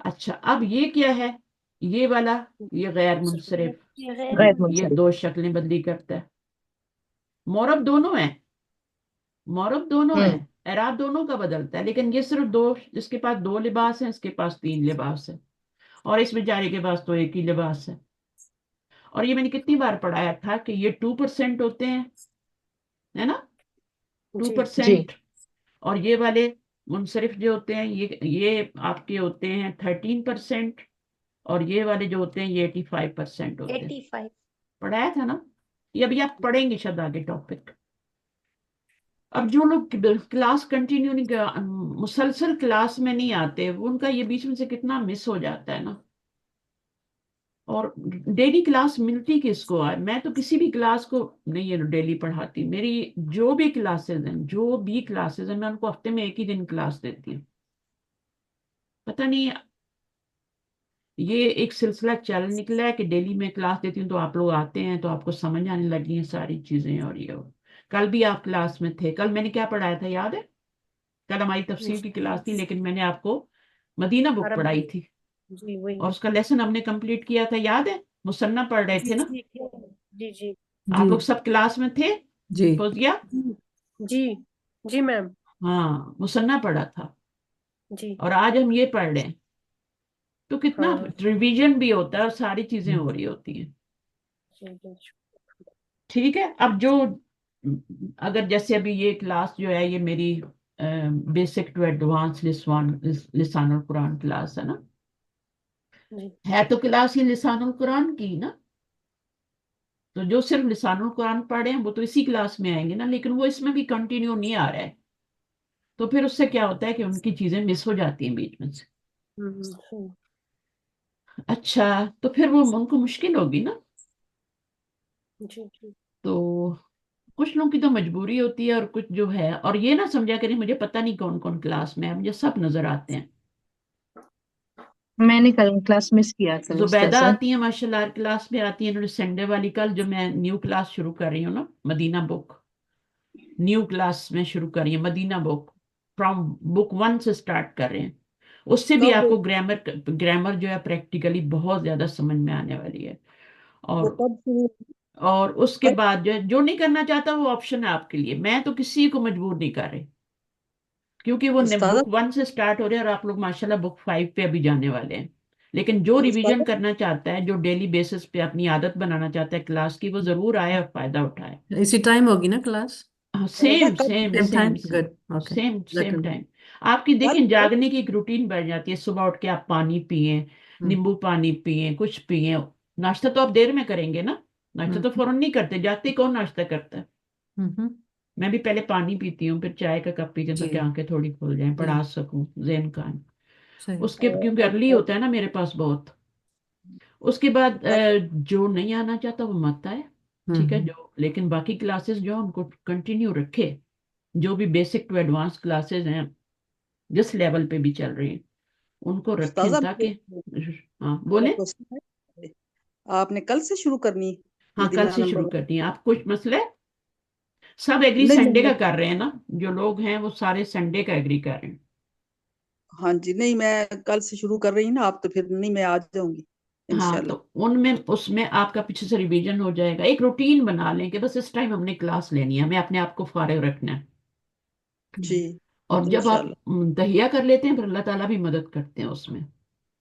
اچھا اب یہ کیا ہے؟ یہ والا، یہ غیر منصرف، یہ غیر غیر یہ منصرف. دو شکلیں بدلی کرتا ہے. مورب دونوں ہیں، مورب دونوں ہوں. ہیں، اعراب دونوں کا بدلتا ہے، لیکن یہ صرف دو، اس کے پاس دو لباس ہیں، اس کے پاس تین لباس ہے، اور اس بیچارے کے پاس تو ایک ہی لباس ہے. اور یہ میں نے کتنی بار پڑھایا تھا کہ یہ 2% ہوتے ہیں، ہے نا، ٹو جی جی. پرسینٹ اور یہ والے منصرف جو ہوتے ہیں یہ آپ کے ہوتے ہیں 13%، اور یہ والے جو ہوتے ہیں یہ 85% ہوتے ہیں. 85. پڑھایا تھا نا؟ یہ ابھی آپ پڑھیں گے شاید آگے ٹاپک. اب جو لوگ کلاس کنٹینیو نہیں مسلسل کلاس میں نہیں آتے، ان کا یہ بیچ میں سے کتنا مس ہو جاتا ہے نا. اور ڈیلی کلاس ملتی کس کو ہے؟ میں تو کسی بھی کلاس کو نہیں ڈیلی پڑھاتی. میری جو بھی کلاسز ہیں میں ان کو ہفتے میں ایک ہی دن کلاس دیتی ہوں. پتہ نہیں یہ ایک سلسلہ چل نکلا ہے کہ ڈیلی میں کلاس دیتی ہوں تو آپ لوگ آتے ہیں تو آپ کو سمجھ آنے لگی ہیں ساری چیزیں. اور یہ کل بھی آپ کلاس میں تھے، کل میں نے کیا پڑھایا تھا یاد ہے؟ کل ہماری تفسیر کی کلاس تھی، لیکن میں نے آپ کو مدینہ بک عربی. پڑھائی تھی، جی وہی. اور اس کا لیسن ہم نے کمپلیٹ کیا تھا، یاد ہے؟ مصنف پڑھ رہے جی تھے نا جی جی جی آپ جی لوگ، سب کلاس میں تھے؟ جی فوزیہ؟ جی جی میم. ہاں مصنف پڑھا تھا، جی اور آج ہم یہ پڑھ رہے ہیں. تو کتنا ہاں. ریویژن بھی ہوتا ہے اور ساری چیزیں ہو رہی ہوتی ہیں. جی جی. ٹھیک ہے. اب جو اگر جیسے ابھی یہ کلاس جو ہے یہ میری بیسک ٹو ایڈوانس لسان القرآن کلاس ہے نا، جی ہے تو کلاس یہ لسان القرآن کی نا. تو جو صرف لسان القرآن پڑھے ہیں وہ تو اسی کلاس میں آئیں گے نا، لیکن وہ اس میں بھی کنٹینیو نہیں آ رہا ہے، تو پھر اس سے کیا ہوتا ہے کہ ان کی چیزیں مس ہو جاتی ہیں بیچ میں سے. ہوں. اچھا تو پھر وہ ان کو مشکل ہوگی نا. جی جی. تو کچھ لوگوں کی تو مجبوری ہوتی ہے، اور کچھ جو ہے، اور یہ نہ سمجھا کریں مجھے پتہ نہیں کون کون کلاس میں ہے، مجھے سب نظر آتے ہیں. میں نے کل کلاس مس کیا تھا زبیدہ مستر. آتی ہیں ماشاء اللہ، ہر کلاس میں آتی ہیں. انہوں نے سنڈے والی کل جو میں نیو کلاس شروع کر رہی ہوں نا، مدینہ بک نیو کلاس میں شروع کر رہی ہیں، مدینہ بک فرام بک 1 سے سٹارٹ کر رہے ہیں. اس سے بھی کب آپ کو گرامر جو ہے پریکٹیکلی بہت زیادہ سمجھ میں آنے والی ہے. وہ اور کب شروع؟ اور اس کے کل. بعد جو نہیں کرنا چاہتا وہ آپشن ہے آپ کے لیے، میں تو کسی کو مجبور نہیں کر رہی، کیونکہ وہ استاد بک 1 سے سٹارٹ ہو رہے ہیں اور آپ لوگ ماشاءاللہ بک 5 پہ ابھی جانے والے ہیں. لیکن جو ریویژن استاد کرنا چاہتا ہے، جو ڈیلی بیسس پہ اپنی عادت بنانا چاہتا ہے کلاس کی، وہ ضرور آئے اور فائدہ اٹھائے. اسی ٹائم ہوگی نا کلاس؟ سیم کب same same time? Same good. Okay. Same same لیکن ٹائم. آپ کی کل دیکھیں جاگنے کی ایک روٹین بن جاتی ہے، صبح اٹھ کے آپ پانی پیئیں، نیمبو پانی پیئیں، کچھ پیئیں. ناشتہ تو آپ دیر میں کریں گے نا، ناشتہ تو فوراً نہیں کرتے، جاگتے ہی کون ناشتہ کرتا ہے. میں بھی پہلے پانی پیتی ہوں، پھر چائے کا کپ پیتی ہوں جی تاکہ آنکھیں تھوڑی کھل جائیں، جی پڑھا سکوں ذہن کا. صحیح. اس کے کیونکہ ارلی ہوتا ہے نا میرے پاس بہت. اس کے بعد جو نہیں آنا چاہتا وہ مت آئے، ٹھیک ہے. جو لیکن باقی کلاسز جو ان کو کنٹینیو رکھے، جو بھی بیسک ٹو ایڈوانس کلاسز ہیں جس لیول پہ بھی چل رہی ہیں ان کو رکھیں استاذہ تاکہ. ہاں میرا بولیں. کوشچن ہے، آپ نے کل سے شروع کرنی ہاں کل مدینہ سے نمبر شروع کرتی ہیں آپ. کچھ مسئلے سب ایگری نہیں سنڈے کا نہیں کر رہے ہیں نا، جو لوگ ہیں وہ سارے سنڈے کا ایگری کر رہے ہیں. ہاں جی، نہیں میں کل سے شروع کر رہی نا آپ، تو پھر نہیں میں آ جاؤں گی ہاں انشاءاللہ. تو ان میں اس میں آپ کا پیچھے سے ریویژن ہو جائے گا. ایک روٹین بنا لیں کہ بس اس ٹائم ہم نے کلاس لینی ہے، ہمیں اپنے آپ کو فارغ رکھنا ہے. جی اور جب آپ انشاءاللہ. تہیا کر لیتے ہیں پھر اللہ تعالیٰ بھی مدد کرتے ہیں اس میں.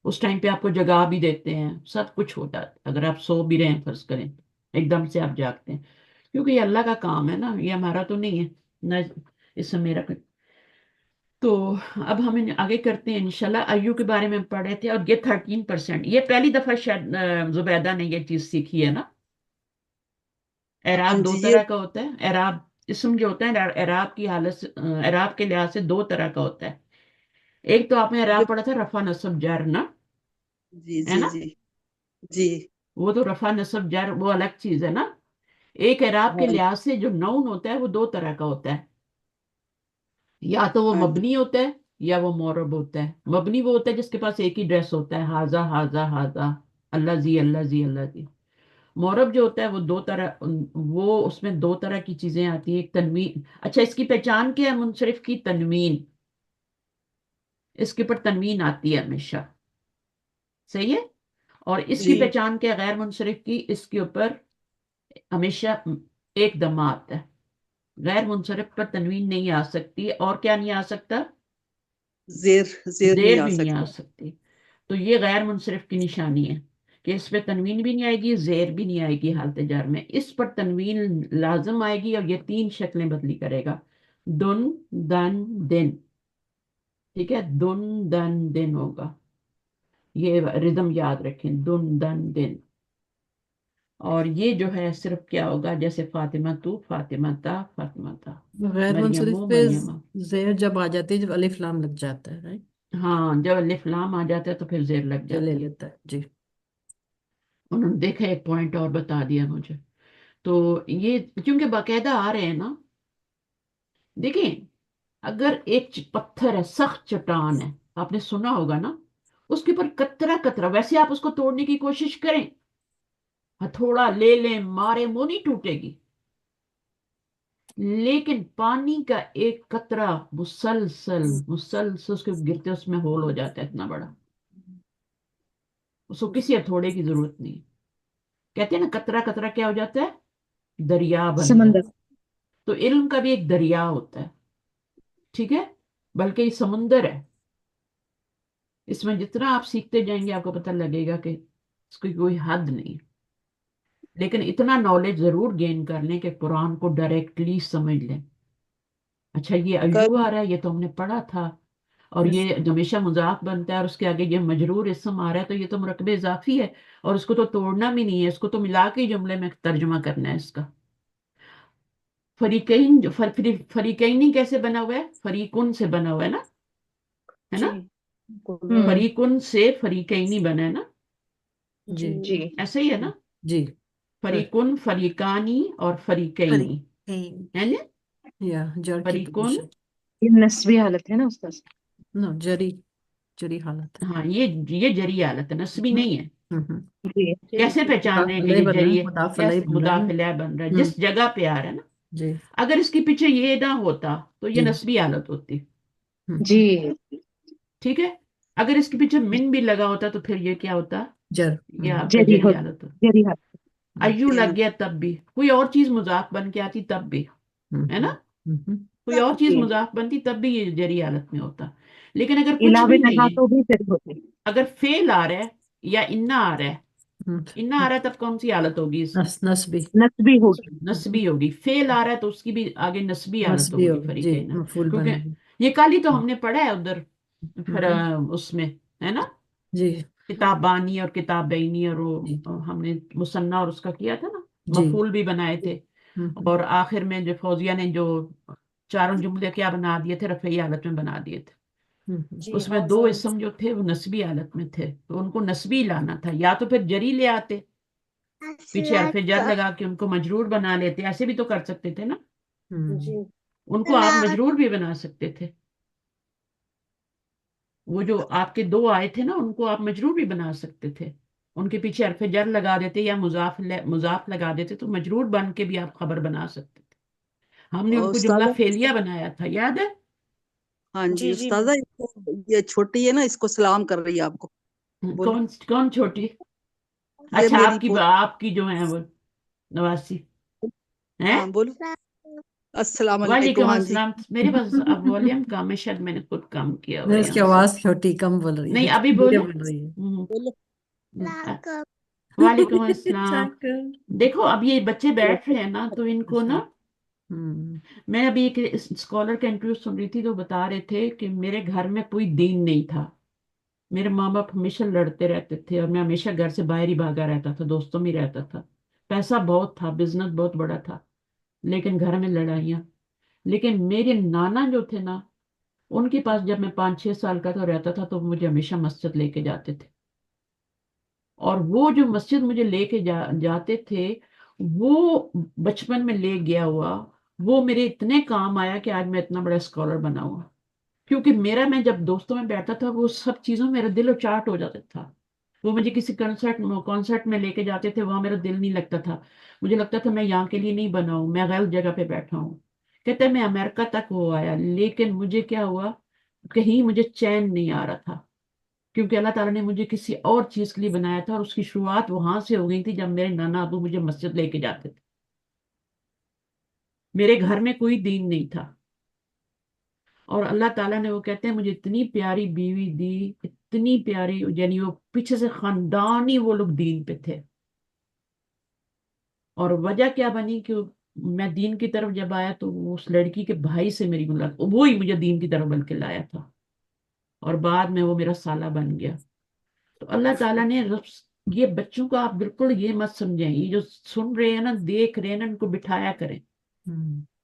اس ٹائم پہ آپ کو جگہ بھی دیتے ہیں، سب کچھ ہوتا ہے. اگر آپ سو بھی رہے ہیں فرض کریں، ایک دم سے آپ جاگتے ہیں، کیونکہ یہ اللہ کا کام ہے نا، یہ ہمارا تو نہیں ہے نہ. اس سے میرا تو اب ہم آگے کرتے ہیں انشاءاللہ. ایو کے بارے میں پڑھ رہے تھے، اور یہ 13%، یہ پہلی دفعہ شاید زبیدہ نے یہ چیز سیکھی ہے نا. ہاں اعراب دو جی یہ طرح کا ہوتا ہے. اعراب اسم جو ہوتا ہے اعراب کی حالت اعراب کے لحاظ سے دو طرح کا ہوتا ہے. ایک تو آپ نے یہ اعراب پڑھا تھا رفع نصب جر نا، جی ہے جی نا. جی جی وہ تو رفع نصب جر وہ الگ چیز ہے نا. ایک اعراب کے ہاں لحاظ سے جو نون ہوتا ہے وہ دو طرح کا ہوتا ہے. یا تو وہ ہاں جی مبنی ہوتا ہے یا وہ مورب ہوتا ہے. مبنی وہ ہوتا ہے جس کے پاس ایک ہی ڈریس ہوتا ہے، ہاذا ہاذا ہاذا، اللہ زی اللہ زی اللہ زی. مورب جو ہوتا ہے وہ دو طرح، وہ اس میں دو طرح کی چیزیں آتی ہیں. ایک تنوین. اچھا اس کی پہچان کیا ہے منصرف کی؟ تنوین. اس کے اوپر تنوین آتی ہے ہمیشہ. صحیح ہے. اور اس کی جی پہچان کیا غیر منصرف کی؟ اس کے اوپر ہمیشہ ایک دم آتا ہے. غیر منصرف پر تنوین نہیں آ سکتی. اور کیا نہیں آ سکتا؟ زیر زیر نہیں زیر آ بھی نہیں آ سکتا. سکتی. تو یہ غیر منصرف کی نشانی ہے کہ اس پہ تنوین بھی نہیں آئے گی، زیر بھی نہیں آئے گی حالت جر میں. اس پر تنوین لازم آئے گی اور یہ 3 شکلیں بدلی کرے گا. دن، دن، دن. ٹھیک ہے، دن دن دن ہوگا. یہ ردم یاد رکھیں، دن دن دن. اور یہ جو ہے صرف کیا ہوگا، جیسے فاطمہ تو، فاطمہ تا، فاطمہ تا. غیر مریم منصرف و پہ مریم. زیر جب آ جاتی ہے جب الف لام لگ جاتا ہے رائٹ، ہاں، جب الف لام آ جاتا ہے تو پھر زیر لگ جو لے جاتی ہے. لیتا ہے. جی انہوں نے دیکھا، ایک پوائنٹ اور بتا دیا مجھے. تو یہ کیونکہ باقاعدہ آ رہے ہیں نا. دیکھیں، اگر ایک پتھر ہے، سخت چٹان ہے، آپ نے سنا ہوگا نا، اس کے اوپر قطرہ قطرہ، ویسے آپ اس کو توڑنے کی کوشش کریں، ہتھوڑا لے لیں، مارے، وہ نہیں ٹوٹے گی. لیکن پانی کا ایک قطرہ مسلسل مسلسل اس کے گرتے اس میں ہول ہو جاتا ہے اتنا بڑا. اس کو کسی ہتھوڑے کی ضرورت نہیں. کہتے ہیں نا قطرہ قطرہ کیا ہو جاتا ہے؟ دریا بن سمندر. جاتا ہے. تو علم کا بھی ایک دریا ہوتا ہے. ٹھیک ہے، بلکہ یہ سمندر ہے. اس میں جتنا آپ سیکھتے جائیں گے آپ کو پتہ لگے گا کہ اس کی کوئی حد نہیں. لیکن اتنا نالج ضرور گین کر لیں کہ قرآن کو ڈائریکٹلی سمجھ لیں. اچھا، یہ ایو کل آ رہا ہے، یہ تو ہم نے پڑھا تھا. اور یہ ہمیشہ مضاف بنتا ہے اور اس کے آگے یہ مجرور اسم آ رہا ہے، تو یہ تو مرکب اضافی ہے اور اس کو تو توڑنا بھی نہیں ہے، اس کو تو ملا کے ہی جملے میں ترجمہ کرنا ہے اس کا. فریقین جو فریقینی کیسے بنا ہوا ہے؟ فریقن سے بنا ہوا ہے نا، ہے نا. جی بالکل ہاں فریقن سے فریقینی بنا ہے نا، جی جی جی ایسے ہی ہے نا. جی فریقن، فریقانی اور فریقینی ہے نا. یا جر کی فریقن، پوزیشن. یہ نسبی حالت ہے نا استاذ. نو جری، جری حالت ہے. ہاں، یہ جری حالت ہے، نسبی نہیں ہے. جی جی کیسے جی پہچان رہے ہیں کہ علیہ یہ بن رہا جری ہے، ہے؟ مضاف علیہ کیسے بن رہا ہے نا. مضاف الیہ بن رہا ہے؟ جس جگہ پہ آ رہا ہے نا. جی اگر اس کے پیچھے یہ نہ ہوتا تو یہ جی نسبی حالت ہوتی. جی ٹھیک ہے. اگر اس کے پیچھے من بھی لگا ہوتا تو پھر یہ کیا ہوتا؟ جر. یہ آپ کا جری جری حالت ہوتا. جری حالت. ایو لگ گیا تب بھی، کوئی اور چیز مضاف بن کے آتی تب بھی، ہے نا. کوئی اور چیز جی مضاف بنتی تب بھی یہ جری حالت میں ہوتا. لیکن اگر کچھ علاوہ بھی نہیں نہا ہے، تو بھی پھر ہوتے. اگر فعل آ رہا ہے یا انا آ رہا ہے، انا آ رہا ہے تب کون سی حالت ہوگی اس کی؟ نسبی. نسبی ہوگی. نسبی ہوگی. فعل آ رہا ہے تو اس کی بھی آگے نسبی حالت نسبی ہوگی ہوگی جی، فریقین. مفعول کیونکہ بنے گی. یہ کل ہی تو ہم نے پڑھا ہے ادھر پھر ہم، اس میں، ہے نا، جی کتابانی اور کتابینی، اور جی وہ ہم نے مثنیٰ اور اس کا کیا تھا نا، جی. مفعول بھی بنائے تھے. ہم، اور آخر میں جو فوزیہ نے جو چاروں جملے کیا بنا دیے تھے، رفعی حالت میں بنا دیے تھے. جی اس میں ہاں 2 سر اسم جو تھے وہ نسبی حالت میں تھے، تو ان کو نسبی لانا تھا. یا تو پھر جری لے آتے، پیچھے حرف جر لگا کے ان کو مجرور بنا لیتے. ایسے بھی تو کر سکتے تھے نا. جی ان کو آپ مجرور بھی بنا سکتے تھے. وہ جو آپ کے 2 آئے تھے نا، ان کو آپ مجرور بھی بنا سکتے تھے. ان کے پیچھے حرف جر لگا دیتے یا مضاف لگا دیتے تو مجرور بن کے بھی آپ خبر بنا سکتے تھے. ہم نے ان کو جملہ استاذہ، فعلیہ بنایا تھا، یاد ہے؟ ہاں جی جی جی استاذہ، یہ چھوٹی ہے نا، اس کو سلام کر رہی ہے آپ کو. بولی کون چھوٹی؟ یہ اچھا، میری آپ کی جو ہے وہ نواسی ہیں. ہاں بولو. السلام علیکم. وعلیکم ہاں جی. السلام. میرے پاس اب والیم کم ہے، شاید میں نے خود کم کیا ہوا نہیں، ہے اس کی یہاں سے. آواز چھوٹی کم بول رہی نہیں، ہے، ابھی دھیرے بولے. بول رہی ہے. بولو. وعلیکم السلام. شاکر. دیکھو، اب یہ بچے بیٹھ رہے ہیں نا تو ان کو نا، ہم، میں ابھی ایک اسکالر کا انٹرویو سن رہی تھی تو بتا رہے تھے کہ میرے گھر میں کوئی دین نہیں تھا. میرے ماں باپ ہمیشہ لڑتے رہتے تھے اور میں ہمیشہ گھر سے باہر ہی بھاگا رہتا تھا، دوستوں میں ہی رہتا تھا. پیسہ بہت تھا، بزنس بہت بڑا تھا، لیکن گھر میں لڑائیاں. لیکن میرے نانا جو تھے نا، ان کے پاس جب میں 5-6 سال کا تو رہتا تھا تو مجھے ہمیشہ مسجد لے کے جاتے تھے. اور وہ جو مسجد مجھے لے کے جاتے تھے، وہ بچپن میں لے گیا ہوا، وہ میرے اتنے کام آیا کہ آج میں اتنا بڑا اسکالر بنا ہوا. کیونکہ میں جب دوستوں میں بیٹھتا تھا وہ سب چیزوں میرا دل اچاٹ ہو جاتا تھا. وہ مجھے کسی کنسرٹ میں لے کے جاتے تھے، وہاں میرا دل نہیں لگتا تھا. مجھے لگتا تھا میں یہاں کے لیے نہیں بنا ہوں، میں غلط جگہ پہ بیٹھا ہوں. کہتے ہیں میں امریکہ تک وہ آیا، لیکن مجھے کیا ہوا، کہیں مجھے چین نہیں آ رہا تھا کیونکہ اللہ تعالیٰ نے مجھے کسی اور چیز کے لیے بنایا تھا، اور اس کی شروعات وہاں سے ہو گئی تھی جب میرے نانا ابو مجھے مسجد لے کے جاتے تھے. میرے گھر میں کوئی دین نہیں تھا، اور اللہ تعالیٰ نے، وہ کہتے ہیں، مجھے اتنی پیاری بیوی دی، اتنی پیاری، یعنی وہ پیچھے سے خاندانی وہ لوگ دین پہ تھے. اور وجہ کیا بنی کہ میں دین کی طرف جب آیا تو اس لڑکی کے بھائی سے میری ملاقات، وہی مجھے دین کی طرف بلکہ لایا تھا، اور بعد میں وہ میرا سالہ بن گیا. تو اللہ تعالیٰ نے یہ بچوں کو آپ بالکل یہ مت سمجھیں، یہ جو سن رہے ہیں نا، دیکھ رہے ہیں نا، ان کو بٹھایا کریں.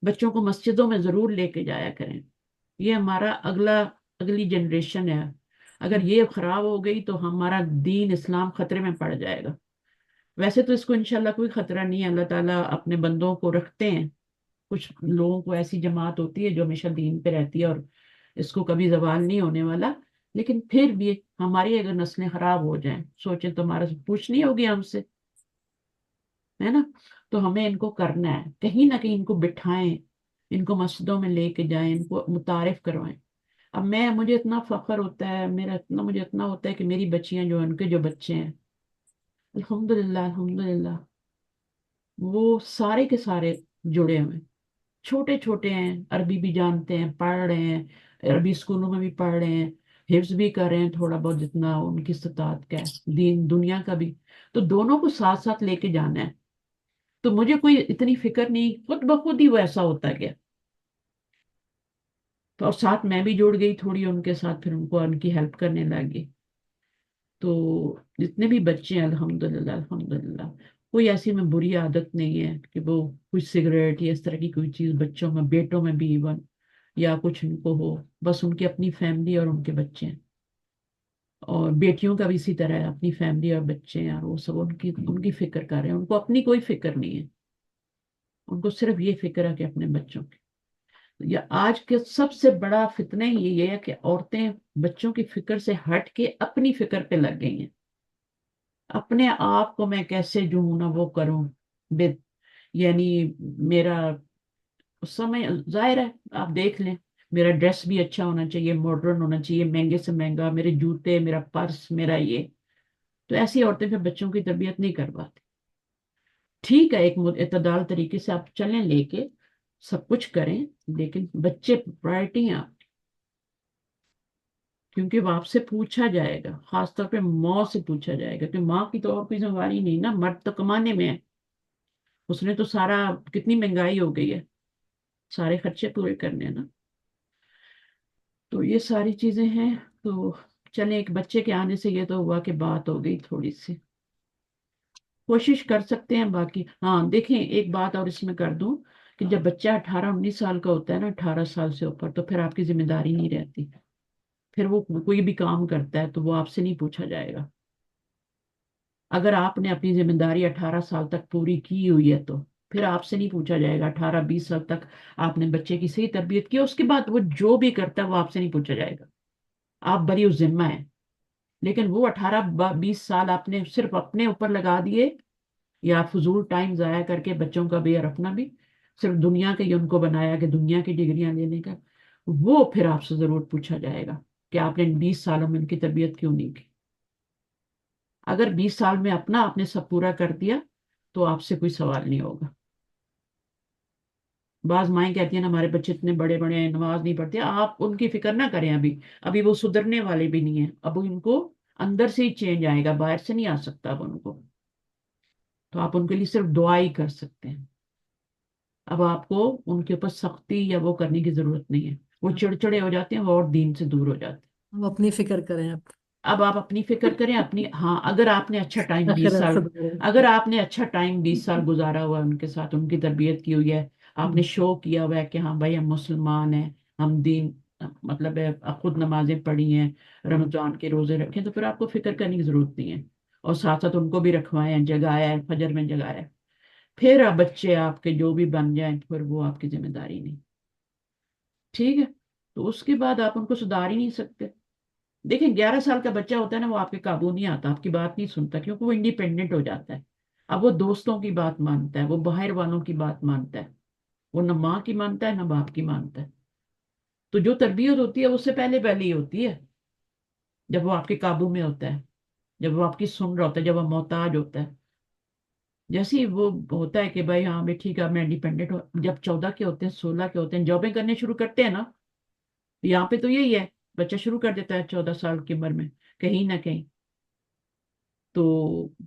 بچوں کو مسجدوں میں ضرور لے کے جایا کریں. یہ ہمارا اگلی جنریشن ہے. اگر یہ خراب ہو گئی تو ہمارا دین اسلام خطرے میں پڑ جائے گا. ویسے تو اس کو انشاءاللہ کوئی خطرہ نہیں ہے، اللہ تعالیٰ اپنے بندوں کو رکھتے ہیں. کچھ لوگوں کو ایسی جماعت ہوتی ہے جو ہمیشہ دین پہ رہتی ہے، اور اس کو کبھی زوال نہیں ہونے والا. لیکن پھر بھی ہماری اگر نسلیں خراب ہو جائیں، سوچیں تو ہمارا پوچھ نہیں ہوگی ہم سے، ہے نا. تو ہمیں ان کو کرنا ہے، کہیں نہ کہیں ان کو بٹھائیں، ان کو مسجدوں میں لے کے جائیں، ان کو متعارف کروائیں. اب مجھے اتنا فخر ہوتا ہے، مجھے اتنا ہوتا ہے کہ میری بچیاں جو ہیں، ان کے جو بچے ہیں، الحمدللہ الحمدللہ، وہ سارے کے سارے جڑے ہوئے ہیں. چھوٹے چھوٹے ہیں، عربی بھی جانتے ہیں، پڑھ رہے ہیں، عربی اسکولوں میں بھی پڑھ رہے ہیں، حفظ بھی کر رہے ہیں تھوڑا بہت جتنا ان کی استطاعت کا ہے، دین دنیا کا بھی. تو دونوں کو ساتھ ساتھ لے کے جانا ہے. تو مجھے کوئی اتنی فکر نہیں، خود بخود ہی وہ ایسا ہوتا گیا. تو اور ساتھ میں بھی جڑ گئی تھوڑی ان کے ساتھ، پھر ان کو ان کی ہیلپ کرنے لگی. تو جتنے بھی بچے ہیں، الحمدللہ الحمدللہ، کوئی ایسی میں بری عادت نہیں ہے کہ وہ کچھ سگریٹ یا اس طرح کی کوئی چیز بچوں میں، بیٹوں میں بھی ایون، یا کچھ ان کو ہو. بس ان کی اپنی فیملی اور ان کے بچے ہیں. اور بیٹیوں کا بھی اسی طرح ہے، اپنی فیملی اور بچے ہیں، اور وہ سب ان کی فکر کر رہے ہیں. ان کو اپنی کوئی فکر نہیں ہے، ان کو صرف یہ فکر ہے کہ اپنے بچوں کی. یا آج کے سب سے بڑا فتنہ یہ ہے کہ عورتیں بچوں کی فکر سے ہٹ کے اپنی فکر پہ لگ گئی ہیں. اپنے آپ کو میں کیسے جو ہوں نا وہ کروں، یعنی میرا سمے ظاہر ہے، آپ دیکھ لیں، میرا ڈریس بھی اچھا ہونا چاہیے، ماڈرن ہونا چاہیے، مہنگے سے مہنگا، میرے جوتے، میرا پرس، میرا یہ. تو ایسی عورتیں پھر بچوں کی تربیت نہیں کر پاتی. ٹھیک ہے، ایک اعتدال طریقے سے آپ چلیں، لے کے سب کچھ کریں، لیکن بچے پرائرٹی ہیں آپ کی. کیونکہ وہ آپ سے پوچھا جائے گا، خاص طور پہ ماں سے پوچھا جائے گا، کہ ماں کی تو اور کوئی ذمہ داری نہیں نا، مرد تو کمانے میں ہے، اس نے تو سارا، کتنی مہنگائی ہو گئی ہے، سارے خرچے پورے کرنے ہیں نا. تو یہ ساری چیزیں ہیں. تو چلیں، ایک بچے کے آنے سے یہ تو ہوا کہ بات ہو گئی تھوڑی سی، کوشش کر سکتے ہیں. باقی ہاں دیکھیں، ایک بات اور اس میں کر دوں کہ جب بچہ 18-19 سال کا ہوتا ہے نا، 18 سال سے اوپر، تو پھر آپ کی ذمہ داری نہیں رہتی. پھر وہ کوئی بھی کام کرتا ہے تو وہ آپ سے نہیں پوچھا جائے گا. اگر آپ نے اپنی ذمہ داری 18 سال تک پوری کی ہوئی ہے تو پھر آپ سے نہیں پوچھا جائے گا. 18-20 سال تک آپ نے بچے کی صحیح تربیت کی، اس کے بعد وہ جو بھی کرتا ہے وہ آپ سے نہیں پوچھا جائے گا، آپ بری الذمہ ہیں. لیکن وہ 18-20 سال آپ نے صرف اپنے اوپر لگا دیے، یا فضول ٹائم ضائع کر کے بچوں کا بھی اور اپنا بھی، صرف دنیا کے ہی ان کو بنایا کہ دنیا کی ڈگریاں لینے کا، وہ پھر آپ سے ضرور پوچھا جائے گا کہ آپ نے 20 سالوں میں ان کی تربیت کیوں نہیں کی. اگر 20 سال میں اپنا آپ نے سب پورا کر دیا تو آپ سے کوئی سوال نہیں ہوگا. بعض مائیں کہتی ہیں نا، ہمارے بچے اتنے بڑے بڑے ہیں، نماز نہیں پڑھتے. آپ ان کی فکر نہ کریں، ابھی وہ سدھرنے والے بھی نہیں ہیں. اب ان کو اندر سے ہی چینج آئے گا، باہر سے نہیں آ سکتا اب ان کو. تو آپ ان کے لیے صرف دعا ہی کر سکتے ہیں. اب آپ کو ان کے اوپر سختی یا وہ کرنے کی ضرورت نہیں ہے. وہ چڑچڑے ہو جاتے ہیں، وہ اور دین سے دور ہو جاتے ہیں. ہم اپنی فکر کریں اب آپ اپنی فکر کریں اپنی. ہاں، اگر آپ نے اچھا ٹائم بیس آخرت سال سدھارے. اگر آپ نے اچھا ٹائم 20 سال گزارا ہوا ہے ان کے ساتھ، ان کی تربیت کی ہوئی ہے، آپ نے شو کیا ہوا ہے کہ ہاں بھائی ہم مسلمان ہیں، ہم دین، مطلب ہے خود نمازیں پڑھی ہیں، رمضان کے روزے رکھیں، تو پھر آپ کو فکر کرنے کی ضرورت نہیں ہے. اور ساتھ ساتھ ان کو بھی رکھوائیں، جگایا ہے، فجر میں جگایا ہے. پھر آپ بچے آپ کے جو بھی بن جائیں، پھر وہ آپ کی ذمہ داری نہیں. ٹھیک ہے. تو اس کے بعد آپ ان کو سدھار ہی نہیں سکتے. دیکھیں، 11 سال کا بچہ ہوتا ہے نا، وہ آپ کے قابو نہیں آتا، آپ کی بات نہیں سنتا، کیونکہ وہ انڈیپینڈنٹ ہو جاتا ہے. اب وہ دوستوں کی بات مانتا ہے، وہ باہر والوں کی بات مانتا ہے، وہ نہ ماں کی مانتا ہے نہ باپ کی مانتا ہے. تو جو تربیت ہوتی ہے اس سے پہلے پہلے ہی ہوتی ہے. جب وہ آپ کے قابو میں ہوتا ہے، جب وہ آپ کی سن رہا ہوتا ہے، جب وہ محتاج ہوتا ہے. جیسے ہی وہ ہوتا ہے کہ بھائی ہاں بھائی ٹھیک ہے میں انڈیپینڈنٹ ہوں، جب 14 کے ہوتے ہیں 16 کے ہوتے ہیں جابیں کرنے شروع کرتے ہیں نا، یہاں پہ تو یہی ہے، بچہ شروع کر دیتا ہے 14 سال کی عمر میں کہیں نہ کہیں، تو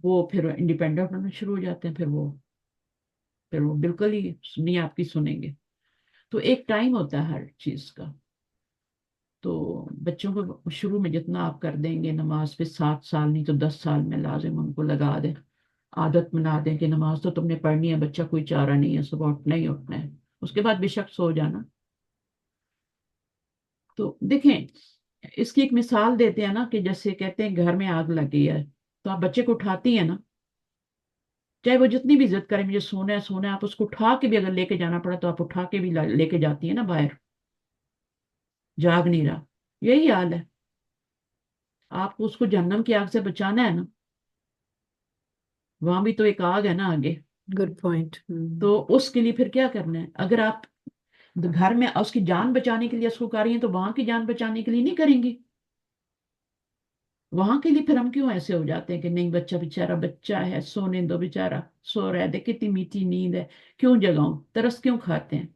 وہ پھر انڈیپینڈنٹ ہونا شروع ہو جاتے ہیں، پھر وہ بالکل ہی نہیں آپ کی سنیں گے. تو ایک ٹائم ہوتا ہے ہر چیز کا. تو بچوں کو شروع میں جتنا آپ کر دیں گے نماز پہ، 7 سال نہیں تو 10 سال میں لازم ان کو لگا دیں، عادت بنا دیں کہ نماز تو تم نے پڑھنی ہے، بچہ کوئی چارہ نہیں ہے، صبح اٹھنا ہی اٹھنا ہے، اس کے بعد بے شک سو جانا. تو دیکھیں اس کی ایک مثال دیتے ہیں نا کہ جیسے کہتے ہیں گھر میں آگ لگ گئی ہے تو آپ بچے کو اٹھاتی ہیں نا، چاہے وہ جتنی بھی ضد کرے مجھے سونا ہے سونا ہے، آپ اس کو اٹھا کے بھی اگر لے کے جانا پڑا تو آپ اٹھا کے بھی لے کے جاتی ہیں نا باہر، جاگ نہیں رہا. یہی حال ہے، آپ کو اس کو جہنم کی آگ سے بچانا ہے نا، وہاں بھی تو ایک آگ ہے نا آگے. Good point. تو اس کے لیے پھر کیا کرنا ہے؟ اگر آپ گھر میں اس کی جان بچانے کے لیے اس کو کر رہی ہیں تو وہاں کی جان بچانے کے لیے نہیں کریں گی. وہاں کے لیے پھر ہم کیوں ایسے ہو جاتے ہیں کہ نہیں بچہ بیچارہ بچہ ہے، سونے دو بیچارہ سو رہا ہے، دیکھ کتنی میٹھی نیند ہے، کیوں جگاؤں، ترس کیوں کھاتے ہیں؟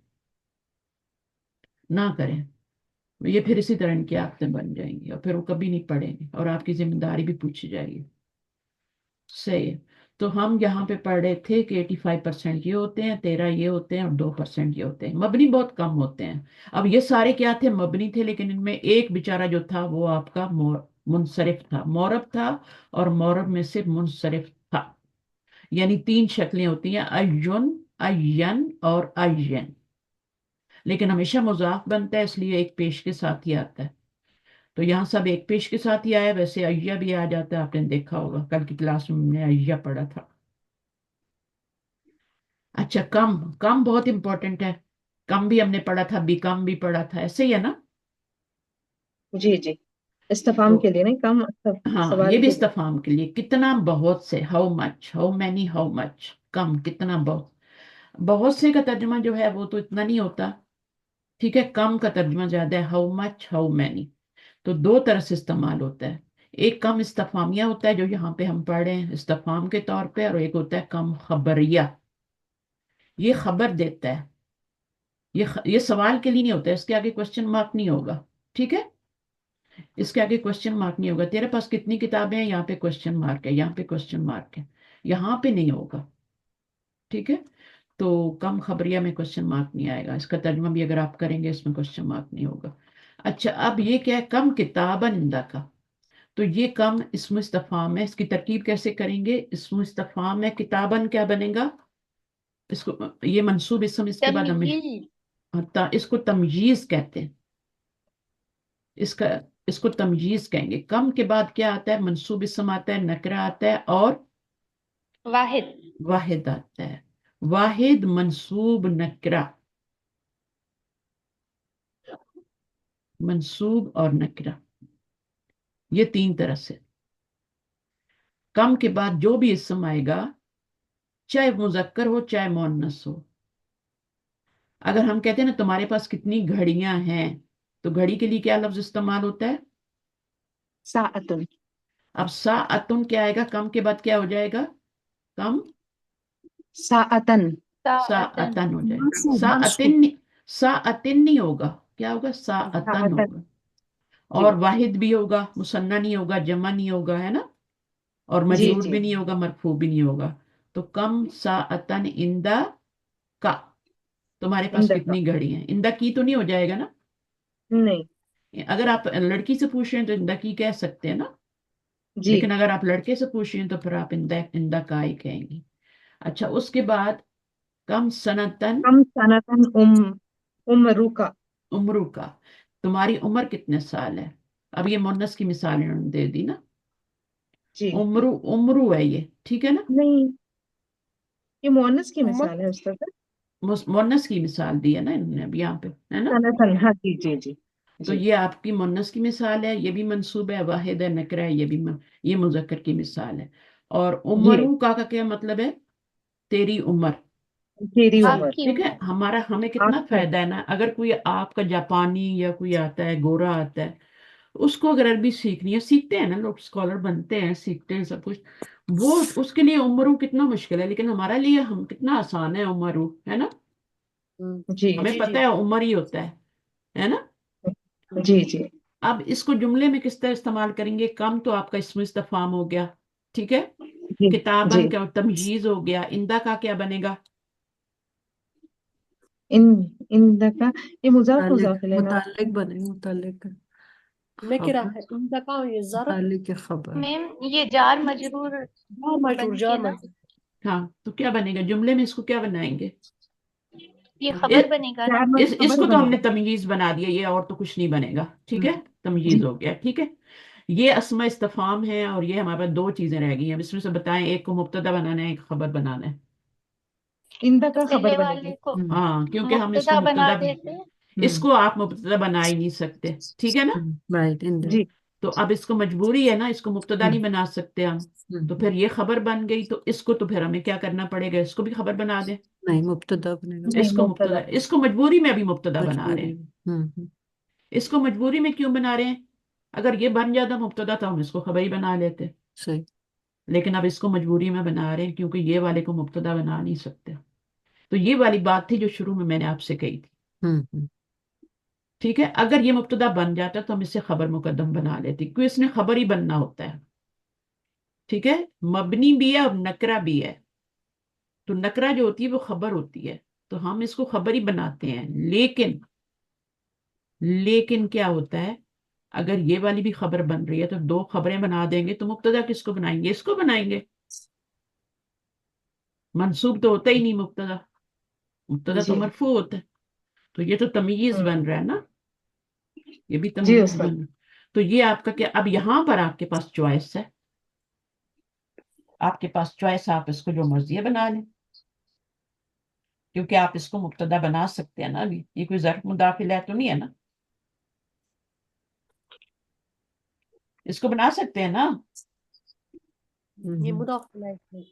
نہ کریں. یہ پھر اسی طرح ان کی عادتیں بن جائیں گی اور پھر وہ کبھی نہیں پڑھیں گے اور آپ کی ذمہ داری بھی پوچھی جائے گی. صحیح ہے. تو ہم یہاں پہ پڑھ رہے تھے کہ 85% یہ ہوتے ہیں، 13 یہ ہوتے ہیں اور 2% یہ ہوتے ہیں، مبنی بہت کم ہوتے ہیں. اب یہ سارے کیا تھے؟ مبنی تھے، لیکن ان میں ایک بیچارہ جو تھا وہ آپ کا منصرف تھا، مورب تھا، اور مورب میں سے منصرف تھا. یعنی 3 شکلیں ہوتی ہیں، ایون، این اور این، لیکن ہمیشہ مضاف بنتا ہے اس لیے ایک پیش کے ساتھ ہی آتا ہے. تو یہاں سب ایک پیش کے ساتھ ہی آیا، ویسے ایہ بھی آ جاتا ہے، آپ نے دیکھا ہوگا کل کی کلاس میں ہم نے ایہ پڑھا تھا. اچھا کم، کم بہت امپورٹنٹ ہے. کم بھی ہم نے پڑھا تھا، بھی کم بھی پڑھا تھا، ایسے ہی ہے نا. جی جی، استفہام تو کے لیے نہیں، کم ہاں یہ سوال بھی کے لیے. استفہام کے لیے، کتنا، بہت سے، how much, how many, how much. کم، کتنا، بہت. بہت سے کا ترجمہ جو ہے وہ تو اتنا نہیں ہوتا، ٹھیک ہے. کم کا ترجمہ زیادہ ہے، ہاؤ مچ، ہاؤ مینی. تو 2 طرح سے استعمال ہوتا ہے. ایک کم استفہامیہ ہوتا ہے جو یہاں پہ ہم پڑھ رہے ہیں استفہام کے طور پہ، اور ایک ہوتا ہے کم خبریہ، یہ خبر دیتا ہے. یہ سوال کے لیے نہیں ہوتا ہے، اس کے آگے کوشچن مارک نہیں ہوگا، ٹھیک ہے. اس کے آگے کوشچن مارک نہیں ہوگا، تیرے پاس کتنی کتابیں ہیں، یہاں پہ کوشچن مارک ہے، یہاں پہ کوشچن مارک ہے، یہاں پہ نہیں ہوگا، ٹھیک ہے. تو کم خبریہ میں کوشچن مارک نہیں آئے گا، اس کا ترجمہ بھی اگر آپ کریں گے اس میں کوشچن مارک نہیں ہوگا. اچھا اب یہ کیا ہے؟ کم کتابن عندہ کا. تو یہ کم اسم استفہام ہے، اس کی ترکیب کیسے کریں گے؟ اسم استفہام ہے، کتابن کیا بنے گا؟ اس کو یہ منصوب اسم، اس کے بعد ہم تمييز. اس کو تمجیز کہتے ہیں. اس کا اس کو تمجیز کہیں گے. کم کے بعد کیا آتا ہے؟ منصوب اسم آتا ہے، نکرہ آتا ہے، اور واحد. واحد آتا ہے. واحد، منصوب، نکرہ، منصوب اور نکرہ، یہ 3 طرح سے. کم کے بعد جو بھی اسم آئے گا چاہے مذکر ہو چاہے مؤنث ہو. اگر ہم کہتے ہیں نا تمہارے پاس کتنی گھڑیاں ہیں، تو گھڑی کے لیے کیا لفظ استعمال ہوتا ہے؟ ساعتن. اب ساعتن کیا آئے گا؟ کم کے بعد کیا ہو جائے گا؟ کم ساعتن. ساعتن. ساعتن ہو جائے گا. منصوب منصوب. ساعتن نہیں ہوگا، کیا ہوگا؟ ساعتن ساعتن. ہوگا. جی اور واحد بھی ہوگا، مثنیٰ نہیں ہوگا، جمع نہیں ہوگا، ہے نا. اور جی مجرور جی. بھی نہیں ہوگا، مرفوع بھی نہیں ہوگا. تو کم ساعتن اندہ کا، تمہارے پاس عندك. کتنی گھڑی ہیں، اندہ کی تو نہیں ہو جائے گا نا. نہیں. اگر آپ لڑکی سے پوچھ رہے ہیں تو اندہ کی کہہ سکتے ہیں نا، جی. لیکن اگر آپ لڑکے سے پوچھ رہے ہیں تو پھر آپ اندہ کا ہی کہیں گی. اچھا اس کے بعد کم سنتن كم سنة عمرك. عمرو کا، تمہاری عمر کتنے سال ہے. اب یہ مونس کی مثال انہوں نے دے دی نا، جی. عمرو ہے یہ، ٹھیک ہے نا. نہیں، یہ مؤنث کی عمر. مثال ہے استاد. مونس کی مثال دی ہے نا انہوں نے اب یہاں پہ، ہے نا. سنتن، ہاں جی جی جی. تو جی یہ آپ کی مونس کی مثال ہے، یہ بھی منصوب ہے، واحد ہے، نکرہ ہے، یہ بھی یہ مذکر کی مثال ہے. اور جی. عمرو کا کیا مطلب ہے؟ تیری عمر. تیری آپ عمر. کی ٹھیک ہے، عمر. ہمیں آپ کتنا کی. فائدہ ہے نا. اگر کوئی آپ کا جاپانی یا کوئی آتا ہے گورا آتا ہے اس کو اگر عربی سیکھنی ہے، سیکھتے ہیں نا لوگ، اسکالر بنتے ہیں، سیکھتے ہیں سب کچھ، وہ اس کے لیے عمرو کتنا مشکل ہے، لیکن ہمارے لیے ہم کتنا آسان ہے عمرو، ہے نا، جی ہمیں جی پتہ جی ہے عمر ہی ہوتا ہے نا. جی جی اب اس کو جملے میں کس طرح استعمال کریں گے؟ کم تو آپ کا اسم استفہام ہو گیا، ٹھیک ہے، جی کتابن جی کا تمجیز ہو گیا، اندہ کا کیا بنے گا؟ ان کا یہ مضاف متعلق مضاف ہے نا. متعلق بنے گا، متعلق نکرہ خبر، ہے ان کا یہ ظرف متعلق کے خبر. میم یہ جار مجرور جار مجرور بن جار کے نا مجرور ہاں تو کیا بنے گا جملے میں؟ اس کو کیا بنائیں گے؟ یہ خبر بنے گا نا. اس خبر کو تو بنے ہم نے گا. تمیز بنا دیا، یہ اور تو کچھ نہیں بنے گا، ٹھیک ہے، ہم، تمیز جی ہو گیا، ٹھیک ہے. یہ اسماء استفہام ہے، اور یہ ہمارے پاس دو چیزیں رہ گئی ہیں، اس میں سے بتائیں، ایک کو مبتدا بنانا ہے، ایک خبر بنانا ہے. ان تو کا خبر پہلے بنے گی. والے کو ہم، ہاں کیونکہ ہم اس کو مبتدا بنا مبتدا، دیتے. اس کو آپ مبتدا بنا ہی نہیں سکتے، ٹھیک ہے نا. رائٹ ان جی تو اب اس کو مجبوری ہے نا، اس کو مبتدا نہیں بنا سکتے ہم، تو پھر یہ خبر بن گئی، تو اس کو تو پھر ہمیں کیا کرنا پڑے گا؟ اس کو بھی خبر بنا دیں. نہیں مبتدا بنے گا، اس نہیں کو مبتدا مبتدا، بنے اس کو مجبوری میں ابھی مبتدا بنا رہے مجبوری ہیں. میں. اس کو مجبوری میں کیوں بنا رہے ہیں؟ اگر یہ بن جاتا مبتدا تو ہم اس کو خبر ہی بنا لیتے، صحیح. لیکن اب اس کو مجبوری میں بنا رہے ہیں کیونکہ یہ والے کو مبتدا بنا نہیں سکتے. تو یہ والی بات تھی جو شروع میں نے آپ سے کہی تھی، ہم، ٹھیک ہے. اگر یہ مبتدا بن جاتا تو ہم اسے خبر مقدم بنا لیتے، کیونکہ اس نے خبر ہی بننا ہوتا ہے، ٹھیک ہے. مبنی بھی ہے اور نکرہ بھی ہے، تو نکرہ جو ہوتی ہے وہ خبر ہوتی ہے، تو ہم اس کو خبر ہی بناتے ہیں. لیکن کیا ہوتا ہے، اگر یہ والی بھی خبر بن رہی ہے تو دو خبریں بنا دیں گے، تو مبتدا کس کو بنائیں گے؟ اس کو بنائیں گے. منصوب تو ہوتا ہی نہیں مبتدا، مبتدا تو جی مرفوع ہوتا ہے. تو یہ تو تمیز بن رہا ہے نا، یہ بھی جی تمیز استاد. بن رہا ہے. تو یہ آپ کا کیا، اب یہاں پر آپ کے پاس چوائس ہے، آپ کے پاس چوائس، آپ اس کو جو مرضی ہے بنا لیں، کیونکہ آپ اس کو مبتدا بنا سکتے ہیں نا. ابھی یہ کوئی ظرف مداخل ہے تو نہیں ہے نا، اس کو بنا سکتے ہیں نا. یہ مضاف الیہ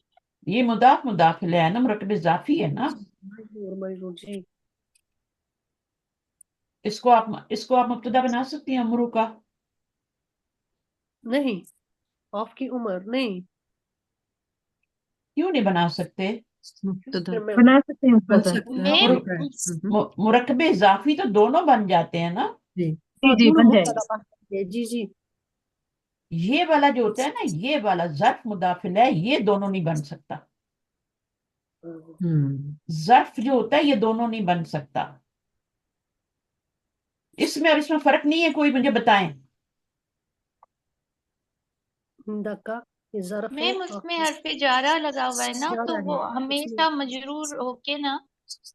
یہ مضاف مداخل ہے نا، مرکب اضافی ہے نا. مجرور مجرور جی اس کو آپ مبتدا بنا سکتی ہیں امرو کا. نہیں آپ کی عمر نہیں کیوں نہیں بنا سکتے؟ مبتدا پھر میں بنا سکتے ہیں بن استاد. سکتا ہے، میم ہوتا ہے. مرکب اضافی تو دونوں بن جاتے ہیں نا. جی جی جی دونوں بن جائے مبتدا گا. بن سکتے ہیں. جی جی یہ والا جو ہوتا ہے نا، یہ والا ظرف مداخل ہے، یہ دونوں نہیں بن سکتا. ظرف جو ہوتا ہے یہ دونوں نہیں بن سکتا. اس میں اور اس میں فرق نہیں ہے کوئی؟ مجھے بتائیں. ہندا کا یہ ظرف ہے میم اس آپ میں کی حرف جارہ لگا ہوا ہے نا، تو زیادہ وہ ہے اس میں ہمیشہ مجرور ہو کے نا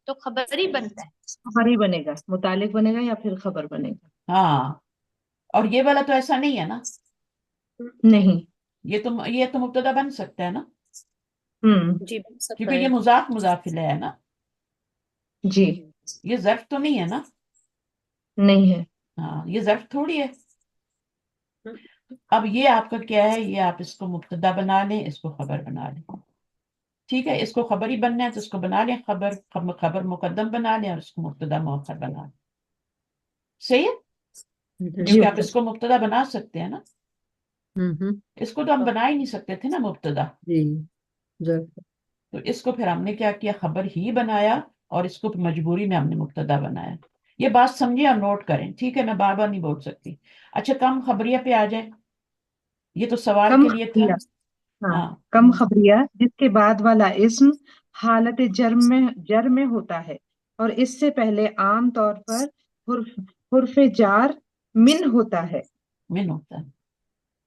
تو خبر ہی بنتا ہے. خبر ہی بنے گا، متعلق بنے گا یا پھر خبر بنے گا. ہاں، اور یہ والا تو ایسا نہیں ہے نا، نہیں. یہ تو مبتدا بن سکتا ہے نا، جی بن سکتا کیونکہ ہے یہ مضاف مضاف ہے نا. جی یہ ظرف تو نہیں ہے نا. نہیں ہے. ہاں یہ ظرف تھوڑی ہے. اب یہ آپ کا کیا ہے، یہ آپ اس کو مبتدا بنا لیں، اس کو خبر بنا لیں، ٹھیک ہے. اس کو خبر ہی بننا ہے تو اس کو بنا لیں خبر مقدم بنا لیں، اور اس کو مبتدا مؤخر بنا لیں. صحیح ہے، جی کیونکہ آپ استاد. اس کو مبتدا بنا سکتے ہیں نا. اس کو تو ہم بنا ہی نہیں سکتے تھے نا مبتدا، جی ضرور. تو اس کو پھر ہم نے کیا کیا، خبر ہی بنایا، اور اس کو مجبوری میں ہم نے مبتدا بنایا. یہ بات سمجھے اور نوٹ کریں، ٹھیک ہے، میں بار بار نہیں بول سکتی. اچھا کم خبریہ پہ آ جائیں، یہ تو سوال کم کے لیے تھا. خبریہ. ہاں ہاں کم خبریہ جس کے بعد والا اسم حالت جر میں ہوتا ہے، اور اس سے پہلے عام طور پر حرف جار من ہوتا ہے. من ہوتا ہے.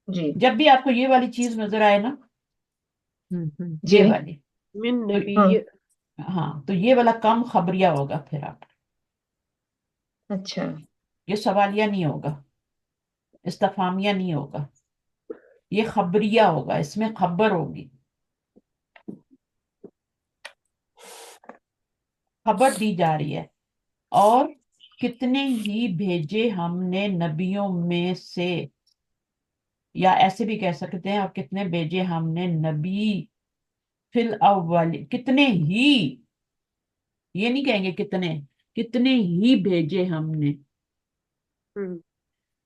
جی جب بھی آپ کو یہ والی چیز نظر آئے نا، جی یہ والی، من تو نبی ہاں. ہاں تو یہ والا کم خبریہ ہوگا. پھر آپ، اچھا. یہ سوالیہ نہیں ہوگا، استفہامیہ نہیں ہوگا، یہ خبریہ ہوگا، اس میں خبر ہوگی، خبر دی جا رہی ہے. اور کتنے ہی بھیجے ہم نے نبیوں میں سے، یا ایسے بھی کہہ سکتے ہیں، اور کتنے بھیجے ہم نے نبی فی الاول، کتنے ہی، یہ نہیں کہیں گے کتنے ہی بھیجے ہم نے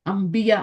انبیاء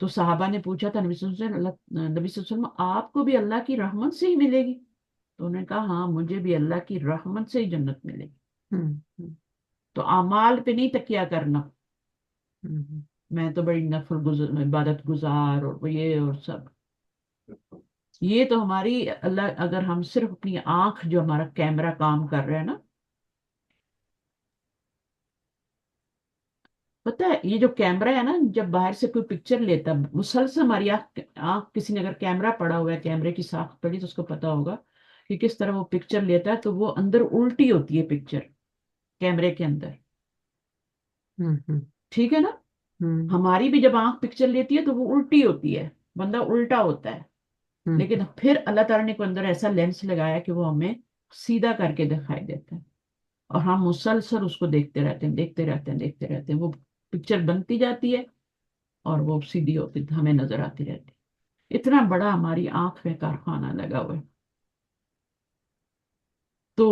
تو صحابہ نے پوچھا تھا نبی صلی اللہ علیہ وسلم، نبی صلی اللہ علیہ وسلم آپ کو بھی اللہ کی رحمت سے ہی ملے گی؟ تو انہوں نے کہا ہاں مجھے بھی اللہ کی رحمت سے ہی جنت ملے گی۔ ہوں، تو اعمال پہ نہیں تکیہ کرنا، ہوں، میں تو بڑی عبادت گزار اور یہ اور سب، یہ تو ہماری اللہ، اگر ہم صرف اپنی آنکھ جو ہمارا کیمرہ کام کر رہا ہے نا، پتہ ہے یہ جو کیمرہ ہے نا، جب باہر سے کوئی پکچر لیتا ہے مسلسل ہماری آنکھ کسی نے اگر کیمرہ پڑا ہوا ہے، کیمرے کی ساخت پڑی تو اس کو پتا ہوگا کہ کس طرح وہ پکچر لیتا ہے، تو وہ اندر الٹی ہوتی ہے پکچر کیمرے کے اندر، ہوں، ٹھیک ہے نا؟ ہوں، ہماری بھی جب آنکھ پکچر لیتی ہے تو وہ الٹی ہوتی ہے، بندہ الٹا ہوتا ہے، ہوں، لیکن پھر اللہ تعالیٰ نے کوئی اندر ایسا لینس لگایا کہ وہ ہمیں سیدھا کر کے دکھائی دیتا ہے، اور ہم مسلسل اس کو دیکھتے رہتے ہیں، دیکھتے رہتے ہیں، دیکھتے رہتے ہیں، وہ پکچر بنتی جاتی ہے اور وہ سیدھی ہوتی ہمیں نظر آتی رہتی ہے۔ اتنا بڑا ہماری آنکھ میں کارخانہ لگا ہوا ہے۔ تو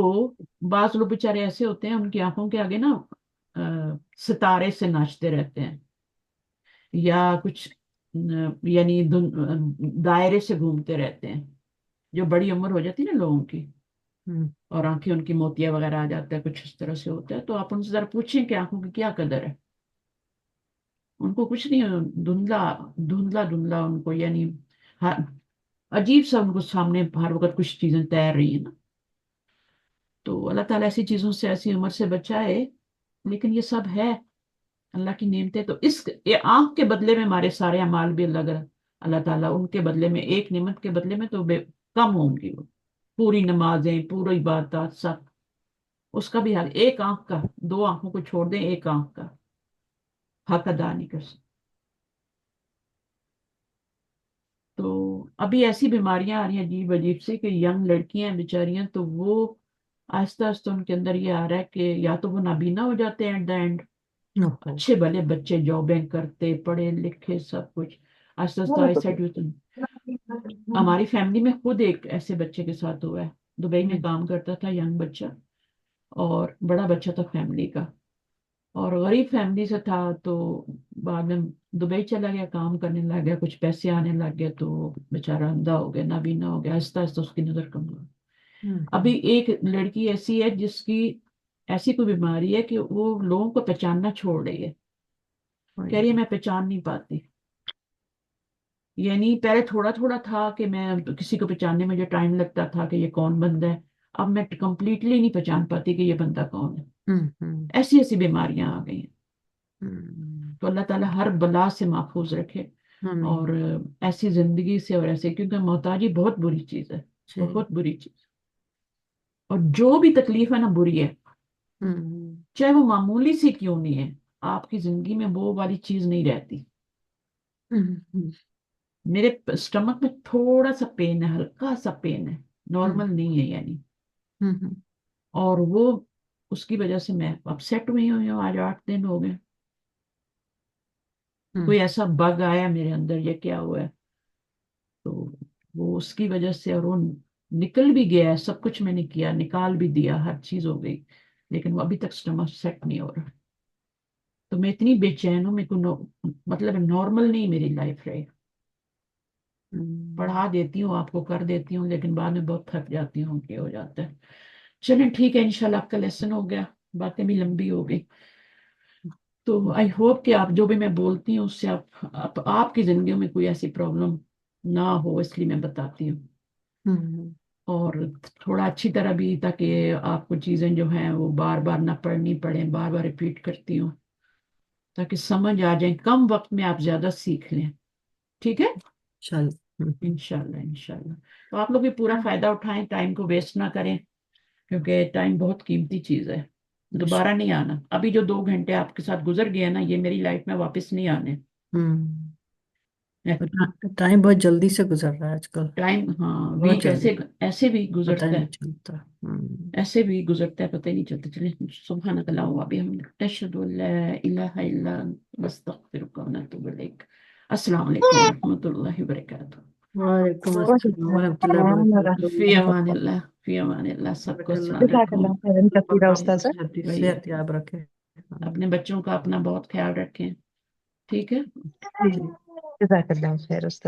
بعض لوگ بیچارے ایسے ہوتے ہیں ان کی آنکھوں کے آگے نا ستارے سے ناچتے رہتے ہیں، یا کچھ یعنی دائرے سے گھومتے رہتے ہیں، جو بڑی عمر ہو جاتی ہے نا لوگوں کی، ہوں، اور آنکھیں ان کی موتیا وغیرہ آ جاتا ہے، کچھ اس طرح سے ہوتا ہے، تو آپ ان سے ذرا پوچھیں کہ آنکھوں کی کیا قدر ہے؟ ان کو کچھ نہیں، دھندلا دھندلا دھندلا ان کو، یعنی عجیب سا ان کو سامنے ہر وقت کچھ چیزیں تیر رہی ہیں نا۔ تو اللہ تعالیٰ ایسی چیزوں سے، ایسی عمر سے بچائے، لیکن یہ سب ہے اللہ کی نعمتیں۔ تو اس یہ آنکھ کے بدلے میں ہمارے سارے اعمال بھی اللہ تعالیٰ ان کے بدلے میں، ایک نعمت کے بدلے میں تو کم ہوں گی، وہ پوری نمازیں، پوری عبادات سب، اس کا بھی حق، ایک آنکھ کا، دو آنکھوں کو چھوڑ دیں، ایک آنکھ کا حق ادا نہیں کر سکتے۔ تو ابھی ایسی بیماریاں آ رہی ہیں عجیب عجیب سے کہ ینگ لڑکیاں ہیں بیچاریاں، تو وہ آہستہ آہستہ ان کے اندر یہ آ رہا ہے کہ یا تو وہ نابینا ہو جاتے ہیں ایٹ دا اینڈ، اوہو، اچھے بھلے بچے جابیں کرتے، پڑھے لکھے، سب کچھ، آہستہ آہستہ آئی سیٹ ہوتے ہیں۔ ہماری فیملی میں خود ایک ایسے بچے کے ساتھ ہوا ہے، دبئی میں کام کرتا تھا، ینگ بچہ، اور بڑا بچہ تھا فیملی کا، اور غریب فیملی سے تھا، تو بعد میں دبئی چلا گیا، کام کرنے لگ گیا، کچھ پیسے آنے لگ گئے، تو بیچارہ اندھا ہو گیا، نابینا ہو گیا، آہستہ آہستہ اس کی نظر کم ہو گئی۔ ابھی ایک لڑکی ایسی ہے جس کی ایسی کوئی بیماری ہے کہ وہ لوگوں کو پہچاننا چھوڑ رہی ہے، کہہ رہی ہے میں پہچان نہیں پاتی، یعنی پہلے تھوڑا تھوڑا تھا کہ میں کسی کو پہچاننے میں جو ٹائم لگتا تھا کہ یہ کون بندہ ہے، اب میں کمپلیٹلی نہیں پہچان پاتی کہ یہ بندہ کون ہے، ایسی ایسی بیماریاں آ گئی ہیں۔ تو اللہ تعالیٰ ہر بلا سے محفوظ رکھے، اور ایسی زندگی سے، اور ایسے، کیونکہ محتاجی بہت بری چیز ہے، بہت بری چیز، اور جو بھی تکلیف ہے نا بری ہے، چاہے وہ معمولی سی کیوں نہیں ہے، آپ کی زندگی میں وہ والی چیز نہیں رہتی۔ میرے اسٹمک میں تھوڑا سا پین ہے، ہلکا سا پین ہے، نارمل نہیں ہے یعنی، اور وہ اس کی وجہ سے میں اپسیٹ ہوئی ہوں، آج 8 دن ہو گئے، کوئی ایسا بگ آیا میرے اندر، یہ کیا ہوا ہے، تو وہ اس کی وجہ سے، اور وہ نکل بھی گیا ہے، سب کچھ میں نے کیا، نکال بھی دیا، ہر چیز ہو گئی، لیکن وہ ابھی تک اسٹمک سیٹ نہیں ہو رہا، تو میں اتنی بے چین ہوں، میرے کو مطلب نارمل نہیں میری لائف رہے، پڑھا دیتی ہوں آپ کو، کر دیتی ہوں، لیکن بعد میں بہت تھک جاتی ہوں کہ ہو جاتا ہے۔ چلیں ٹھیک ہے، انشاءاللہ آپ کا لیسن ہو گیا، باتیں بھی لمبی ہو گئی، تو آئی ہوپ کہ آپ جو بھی میں بولتی ہوں اس سے آپ کی زندگیوں میں کوئی ایسی پرابلم نہ ہو، اس لیے میں بتاتی ہوں، اور تھوڑا اچھی طرح بھی، تاکہ آپ کو چیزیں جو ہیں وہ بار بار نہ پڑھنی پڑیں، بار بار ریپیٹ کرتی ہوں، تاکہ سمجھ آ جائیں، کم وقت میں آپ زیادہ سیکھ لیں، ٹھیک ہے؟ انشاءاللہ انشاءاللہ۔ تو آپ لوگ بھی پورا فائدہ اٹھائیں، ٹائم کو ویسٹ نہ کریں، کیونکہ ٹائم بہت قیمتی چیز ہے، دوبارہ نہیں آنا۔ ابھی جو 2 گھنٹے آپ کے ساتھ گزر گیا نا، یہ میری لائف میں واپس نہیں آنے۔ ٹائم بہت جلدی سے گزر رہا ہے آج کل، ٹائم، ہاں، بہت ویک جلدی، ایسے بھی پتہ ہی گزرتا ہے، نہیں چلتا۔ ایسے بھی گزرتا ہے، پتہ ہی نہیں چلتا۔ چلیں، سبحانک اللہم و بحمدک، نشہد ان لا الہ الا انت، نستغفرک و نتوب الیک۔ السلام علیکم و رحمۃ اللہ وبرکاتہ۔ وعلیکم السلام ورحمۃ اللہ السلام وبرکاتہ۔ ورحمۃ فی اللہ امان وبرکاتہ۔ اللہ، فی امان اللہ، سب کو بارک اللہ السلام جزاک علیکم۔ اللہ خیرن کثیرا استاذہ۔ بھائی صحت یاب رکھے۔ اپنے بچوں کا اپنا بہت خیال رکھیں، ٹھیک ہے؟ جی۔ جزاک اللہ خیر استاد